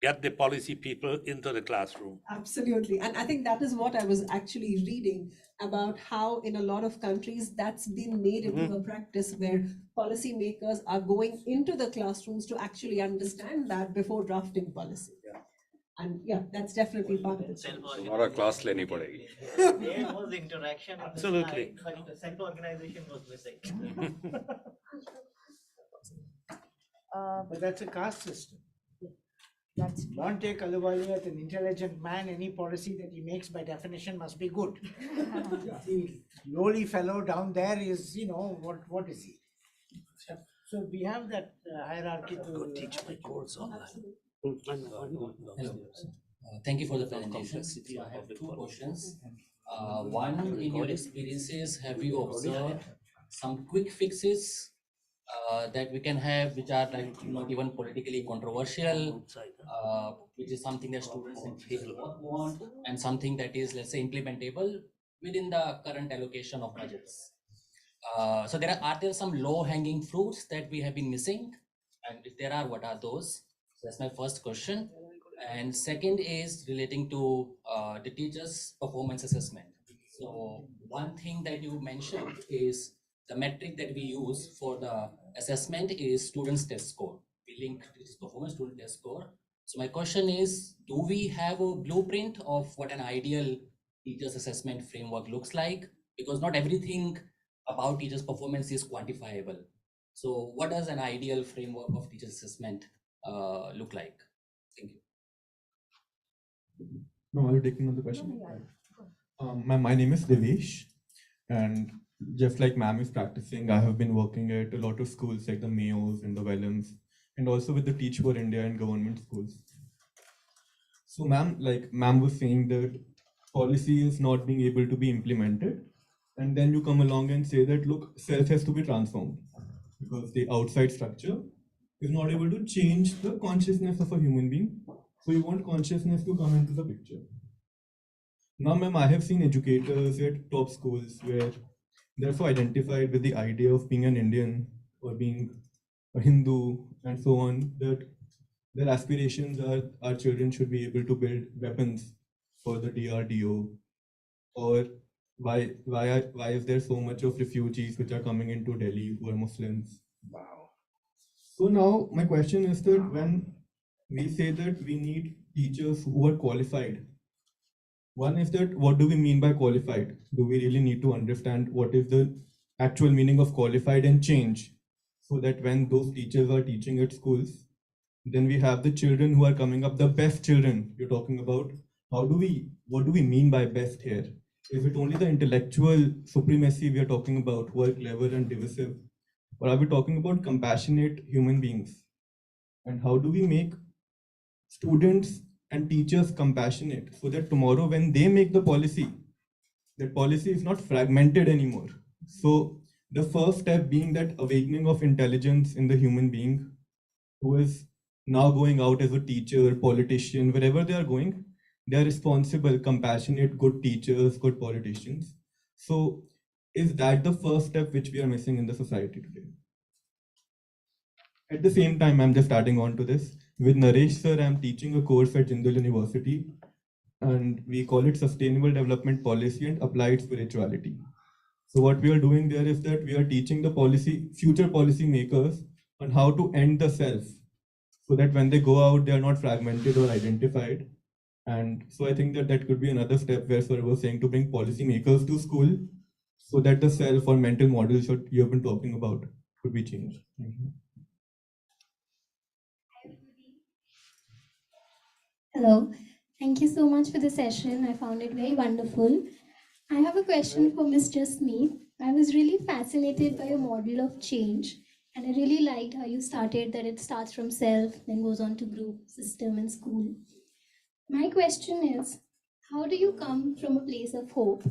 Get the policy people into the classroom. Absolutely. And I think that is what I was actually reading about, how in a lot of countries that's been made into a practice where policymakers are going into the classrooms to actually understand that before drafting policy. And yeah, that's definitely part of it. हमारा class लेनी पड़ेगी. There was interaction, Absolutely. but the self-organization was missing. But that's a caste system. That's Monte Kaluvalia, an intelligent man, any policy that he makes by definition must be good. The lowly fellow down there is, what is he? So we have that hierarchy to Teach my course online. Hello. Thank you for the presentation. So I have two questions. One, in your experiences, have you observed some quick fixes that we can have, which are like not even politically controversial, which is something that students and teachers both want, and something that is, let's say, implementable within the current allocation of budgets? So are there some low-hanging fruits that we have been missing? And if there are, what are those? So that's my first question. And second is relating to the teachers' performance assessment. So one thing that you mentioned is the metric that we use for the assessment is students' test score. We link teachers' performance to student test score. So my question is, do we have a blueprint of what an ideal teachers' assessment framework looks like? Because not everything about teachers' performance is quantifiable. So what does an ideal framework of teachers' assessment look like? Thank you. No, are you taking on the question? My name is Devesh, and just like ma'am is practicing, I have been working at a lot of schools like the Mayos and the Vellums, and also with the Teach for India and government schools. So ma'am was saying that policy is not being able to be implemented, and then you come along and say that, look, self has to be transformed because the outside structure is not able to change the consciousness of a human being. So you want consciousness to come into the picture. Now, ma'am, I have seen educators at top schools where they're so identified with the idea of being an Indian or being a Hindu and so on, that their aspirations are our children should be able to build weapons for the DRDO, or why is there so much of refugees which are coming into Delhi who are Muslims? Wow. So now my question is that when we say that we need teachers who are qualified, one is that what do we mean by qualified? Do we really need to understand what is the actual meaning of qualified and change, so that when those teachers are teaching at schools, then we have the children who are coming up, the best children you're talking about. What do we mean by best here? Is it only the intellectual supremacy we are talking about, who are clever and divisive? Or are we talking about compassionate human beings? And how do we make students and teachers compassionate so that tomorrow when they make the policy, that policy is not fragmented anymore? So the first step being that awakening of intelligence in the human being who is now going out as a teacher, politician, wherever they are going, they are responsible, compassionate, good teachers, good politicians. So is that the first step which we are missing in the society today? At the same time, I'm just adding on to this. With Naresh sir, I'm teaching a course at Jindal University, and we call it Sustainable Development Policy and Applied Spirituality. So what we are doing there is that we are teaching the future policy makers on how to end the self, so that when they go out, they are not fragmented or identified. And so I think that could be another step where sir was saying to bring policy makers to school, so that the self or mental models that you have been talking about could be changed. Thank you. Hello, thank you so much for the session. I found it very wonderful. I have a question for Mr. Smith. I was really fascinated by your model of change, and I really liked how you started that it starts from self, then goes on to group, system, and school. My question is, how do you come from a place of hope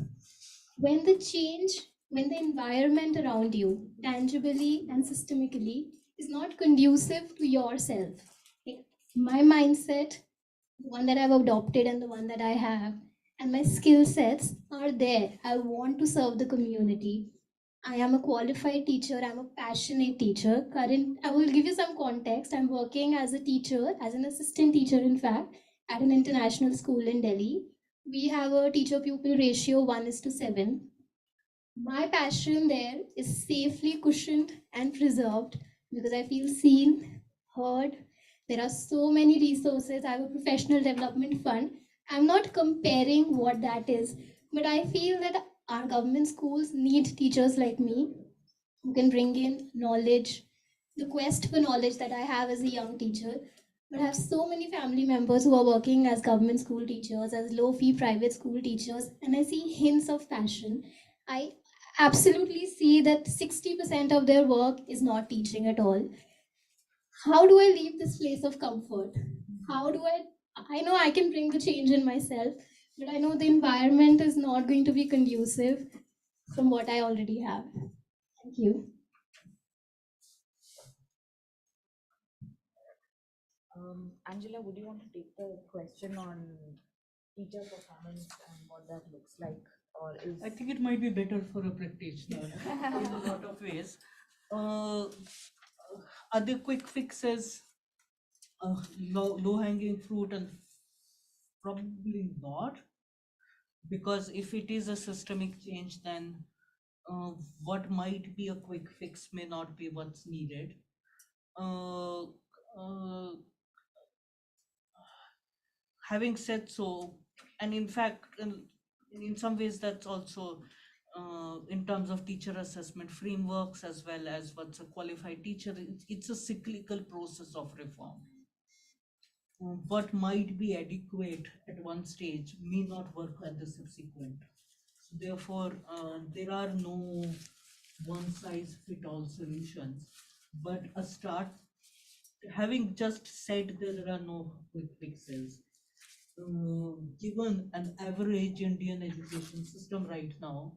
when the environment around you, tangibly and systemically, is not conducive to yourself? Like, my mindset, the one that I've adopted and the one that I have, and my skill sets are there. I want to serve the community. I am a qualified teacher. I'm a passionate teacher. I will give you some context. I'm working as a teacher, as an assistant teacher, in fact, at an international school in Delhi. We have a teacher-pupil ratio 1:7. My passion there is safely cushioned and preserved because I feel seen, heard. There are so many resources. I have a professional development fund. I'm not comparing what that is, but I feel that our government schools need teachers like me who can bring in knowledge, the quest for knowledge that I have as a young teacher. But I have so many family members who are working as government school teachers, as low-fee private school teachers, and I see hints of passion. I absolutely see that 60% of their work is not teaching at all. How do I leave this place of comfort? how do I know I can bring the change in myself, but I know the environment is not going to be conducive from what I already have. Thank you. Angela, would you want to take the question on teacher performance and what that looks like? Or is I think it might be better for a practitioner in a lot of ways. Other quick fixes, low hanging fruit, and probably not, because if it is a systemic change, then what might be a quick fix may not be what's needed. Having said so, and in fact, in some ways, that's also in terms of teacher assessment frameworks as well as what's a qualified teacher, it's a cyclical process of reform. What might be adequate at one stage may not work at the subsequent. So therefore, there are no one size fit all solutions, but a start, having just said that there are no quick fixes, given an average Indian education system right now,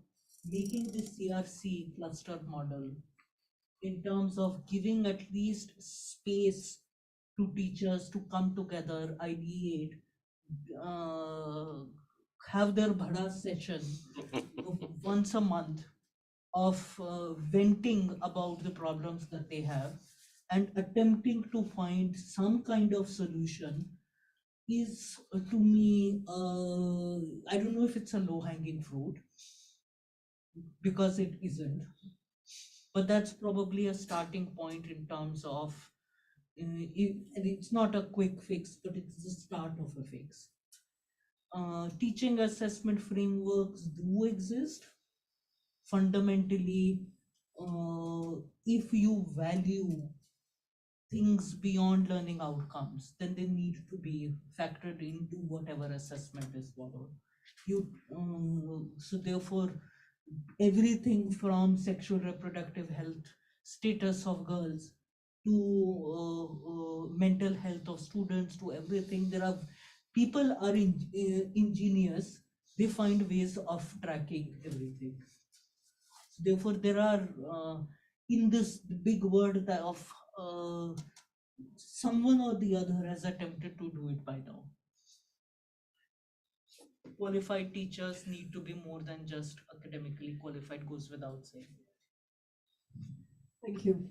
making the CRC cluster model in terms of giving at least space to teachers to come together, ideate, have their bhada session once a month of venting about the problems that they have and attempting to find some kind of solution is to me, I don't know if it's a low-hanging fruit, because it isn't, but that's probably a starting point in terms of, and it's not a quick fix, but it's the start of a fix. Teaching assessment frameworks do exist. Fundamentally, if you value things beyond learning outcomes, then they need to be factored into whatever assessment is followed. So therefore, everything from sexual reproductive health, status of girls, to mental health of students, to everything, there are people are ingenious. They find ways of tracking everything. So therefore, there are in this big word that of someone or the other has attempted to do it by now. Qualified teachers need to be more than just academically qualified, goes without saying. Thank you.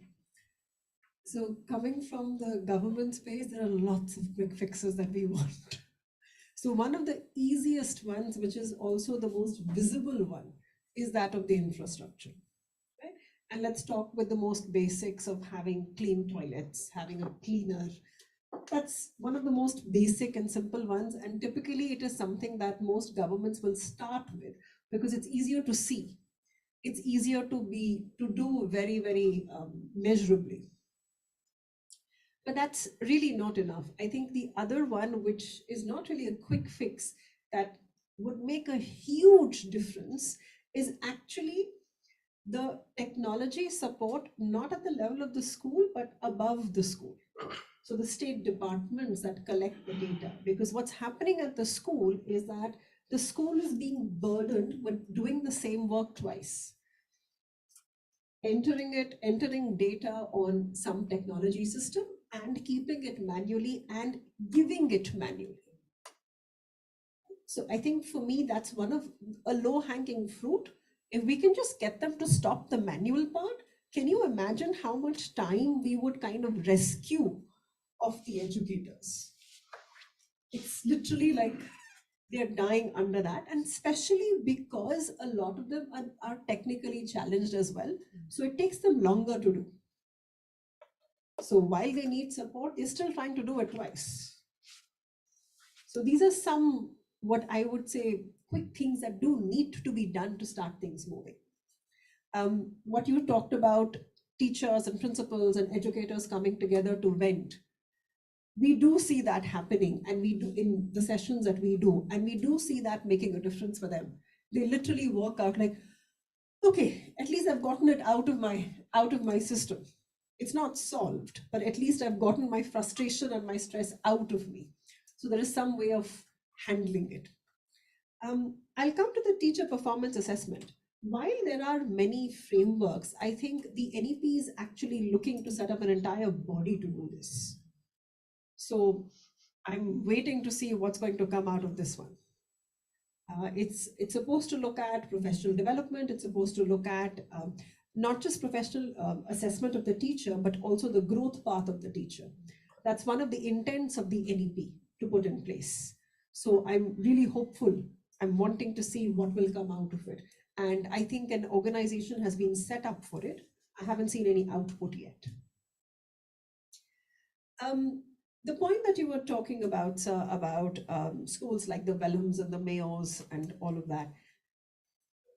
So coming from the government space, there are lots of quick fixes that we want. So one of the easiest ones, which is also the most visible one, is that of the infrastructure. Right? And let's talk with the most basics of having clean toilets, having a cleaner. That's one of the most basic and simple ones. And typically it is something that most governments will start with because it's easier to see. It's easier to do very, very measurably. But that's really not enough. I think the other one, which is not really a quick fix, that would make a huge difference is actually the technology support, not at the level of the school, but above the school. So the state departments that collect the data, because what's happening at the school is that the school is being burdened with doing the same work twice. Entering data on some technology system and keeping it manually and giving it manually. So I think for me, that's one of a low-hanging fruit. If we can just get them to stop the manual part, can you imagine how much time we would kind of rescue of the educators? It's literally like they're dying under that, and especially because a lot of them are technically challenged as well. So it takes them longer to do. So while they need support, they're still trying to do it twice. So these are some, what I would say, quick things that do need to be done to start things moving. What you talked about, teachers and principals and educators coming together to vent. We do see that happening, and we do in the sessions that we do, and we do see that making a difference for them. They literally walk out like, okay, at least I've gotten it out of my system. It's not solved, but at least I've gotten my frustration and my stress out of me. So there is some way of handling it. I'll come to the teacher performance assessment. While there are many frameworks, I think the NEP is actually looking to set up an entire body to do this. So I'm waiting to see what's going to come out of this one. It's supposed to look at professional development. It's supposed to look at not just professional assessment of the teacher, but also the growth path of the teacher. That's one of the intents of the NEP to put in place. So I'm really hopeful. I'm wanting to see what will come out of it. And I think an organization has been set up for it. I haven't seen any output yet. The point that you were talking about, sir, about schools like the Vellums and the Mayos and all of that.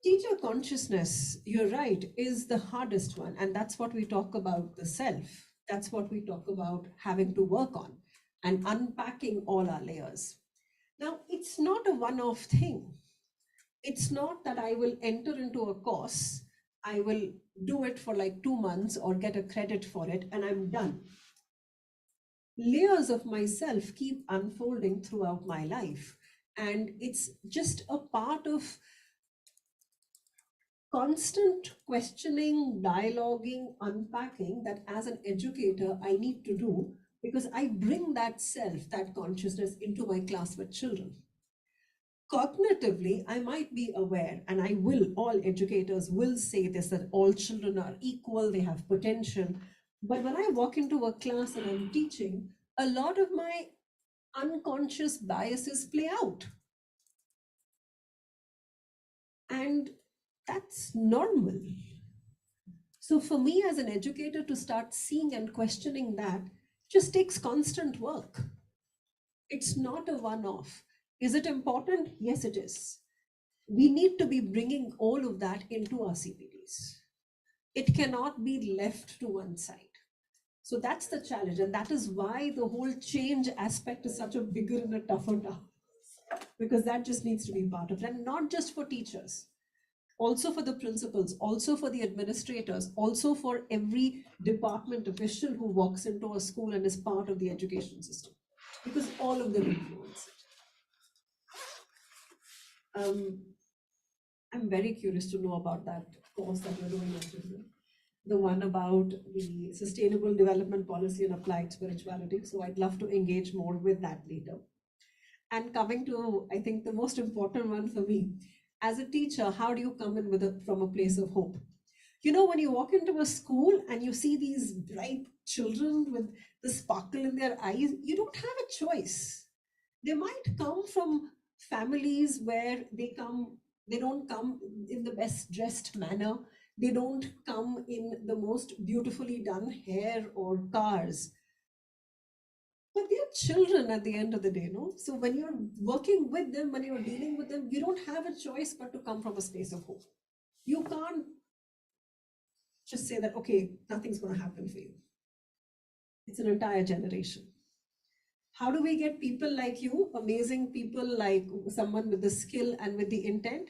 Teacher consciousness, you're right, is the hardest one. And that's what we talk about the self. That's what we talk about having to work on and unpacking all our layers. Now, it's not a one-off thing. It's not that I will enter into a course, I will do it for like 2 months or get a credit for it, and I'm done. Layers of myself keep unfolding throughout my life. And it's just a part of constant questioning, dialoguing, unpacking that as an educator I need to do, because I bring that self, that consciousness into my class with children. Cognitively, I might be aware, and I will, all educators will say this, that all children are equal, they have potential. But when I walk into a class and I'm teaching, a lot of my unconscious biases play out. And that's normal. So for me as an educator to start seeing and questioning that just takes constant work. It's not a one-off. Is it important? Yes, it is. We need to be bringing all of that into our CPDs. It cannot be left to one side. So that's the challenge. And that is why the whole change aspect is such a bigger and a tougher task, because that just needs to be part of it. And not just for teachers, also for the principals, also for the administrators, also for every department official who walks into a school and is part of the education system, because all of them influence it. I'm very curious to know about that course that you're doing at Children, the one about the sustainable development policy and applied spirituality. So I'd love to engage more with that later. And coming to, I think, the most important one for me, as a teacher, how do you come in from a place of hope? You know, when you walk into a school and you see these bright children with the sparkle in their eyes, you don't have a choice. They might come from families where they don't come in the best dressed manner. They don't come in the most beautifully done hair or cars. But they're children at the end of the day, no? So when you're working with them, when you're dealing with them, you don't have a choice but to come from a space of hope. You can't just say that, okay, nothing's going to happen for you. It's an entire generation. How do we get people like you, amazing people like someone with the skill and with the intent?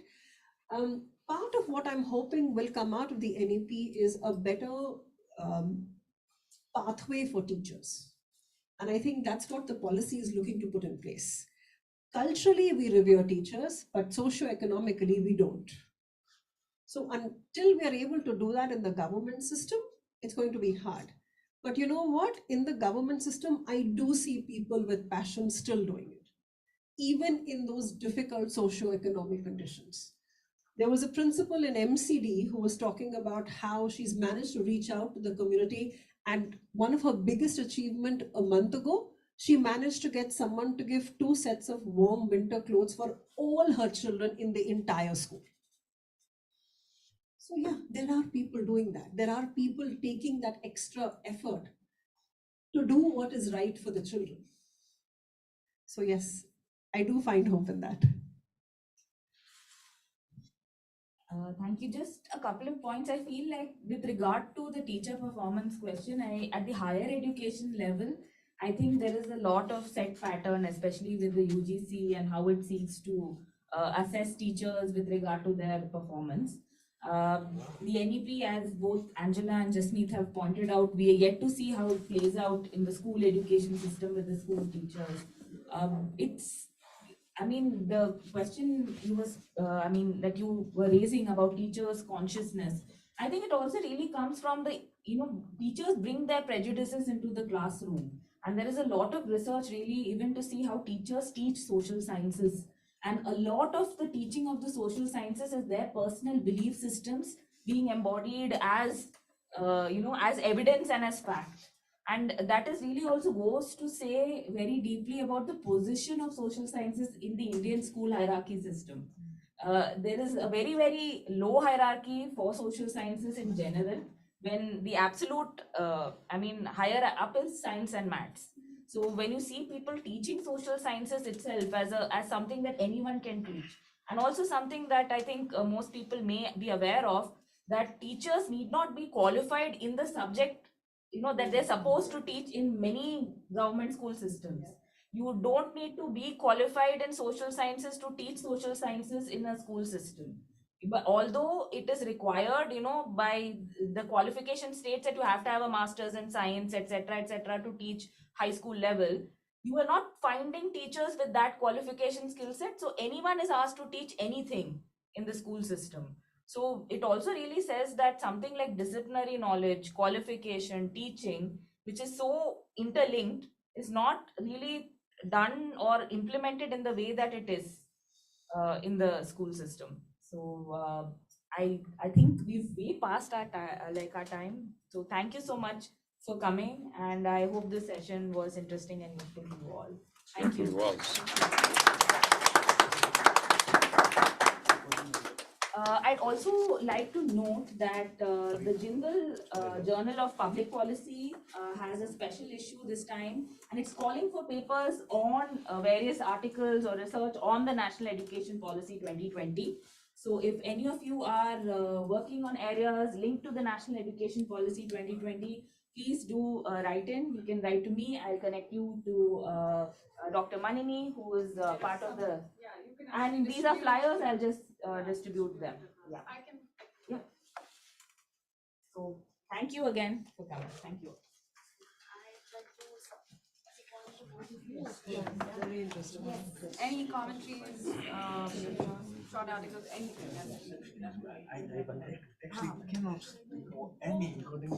Part of what I'm hoping will come out of the NEP is a better pathway for teachers. And I think that's what the policy is looking to put in place. Culturally, we revere teachers, but socioeconomically, we don't. So until we are able to do that in the government system, it's going to be hard. But you know what? In the government system, I do see people with passion still doing it, even in those difficult socioeconomic conditions. There was a principal in MCD who was talking about how she's managed to reach out to the community, and one of her biggest achievement a month ago, she managed to get someone to give 2 sets of warm winter clothes for all her children in the entire school. So yeah, there are people doing that. There are people taking that extra effort to do what is right for the children. So yes, I do find hope in that. Thank you. Just a couple of points. I feel like with regard to the teacher performance question, at the higher education level, I think there is a lot of set pattern, especially with the UGC and how it seeks to assess teachers with regard to their performance. The NEP, as both Angela and Jasmeet have pointed out, we are yet to see how it plays out in the school education system with the school teachers. The question that you were raising about teachers' consciousness, I think it also really comes from teachers bring their prejudices into the classroom. And there is a lot of research really even to see how teachers teach social sciences. And a lot of the teaching of the social sciences is their personal belief systems being embodied as, as evidence and as fact. And that is really also goes to say very deeply about the position of social sciences in the Indian school hierarchy system. There is a very, very low hierarchy for social sciences in general, when the absolute, higher up is science and maths. So when you see people teaching social sciences itself as something that anyone can teach, and also something that I think most people may be aware of, that teachers need not be qualified in the subject that they're supposed to teach in many government school systems. You don't need to be qualified in social sciences to teach social sciences in a school system. But although it is required, by the qualification states that you have to have a master's in science, etc., to teach high school level, you are not finding teachers with that qualification skill set. So anyone is asked to teach anything in the school system. So it also really says that something like disciplinary knowledge, qualification, teaching, which is so interlinked, is not really done or implemented in the way that it is in the school system. So I think we've way past our time. So thank you so much for coming, and I hope this session was interesting and useful to you all. Thank you. It was. I'd also like to note that the Jindal Journal of Public Policy has a special issue this time, and it's calling for papers on various articles or research on the National Education Policy 2020. So if any of you are working on areas linked to the National Education Policy 2020, please do write in. You can write to me. I'll connect you to Dr. Manini, who is part of the... And these are flyers. I'll just distribute them. Yeah. Yeah. So thank you again for coming. Thank you. Very interesting. Any commentaries, short articles, anything? I actually cannot go any, including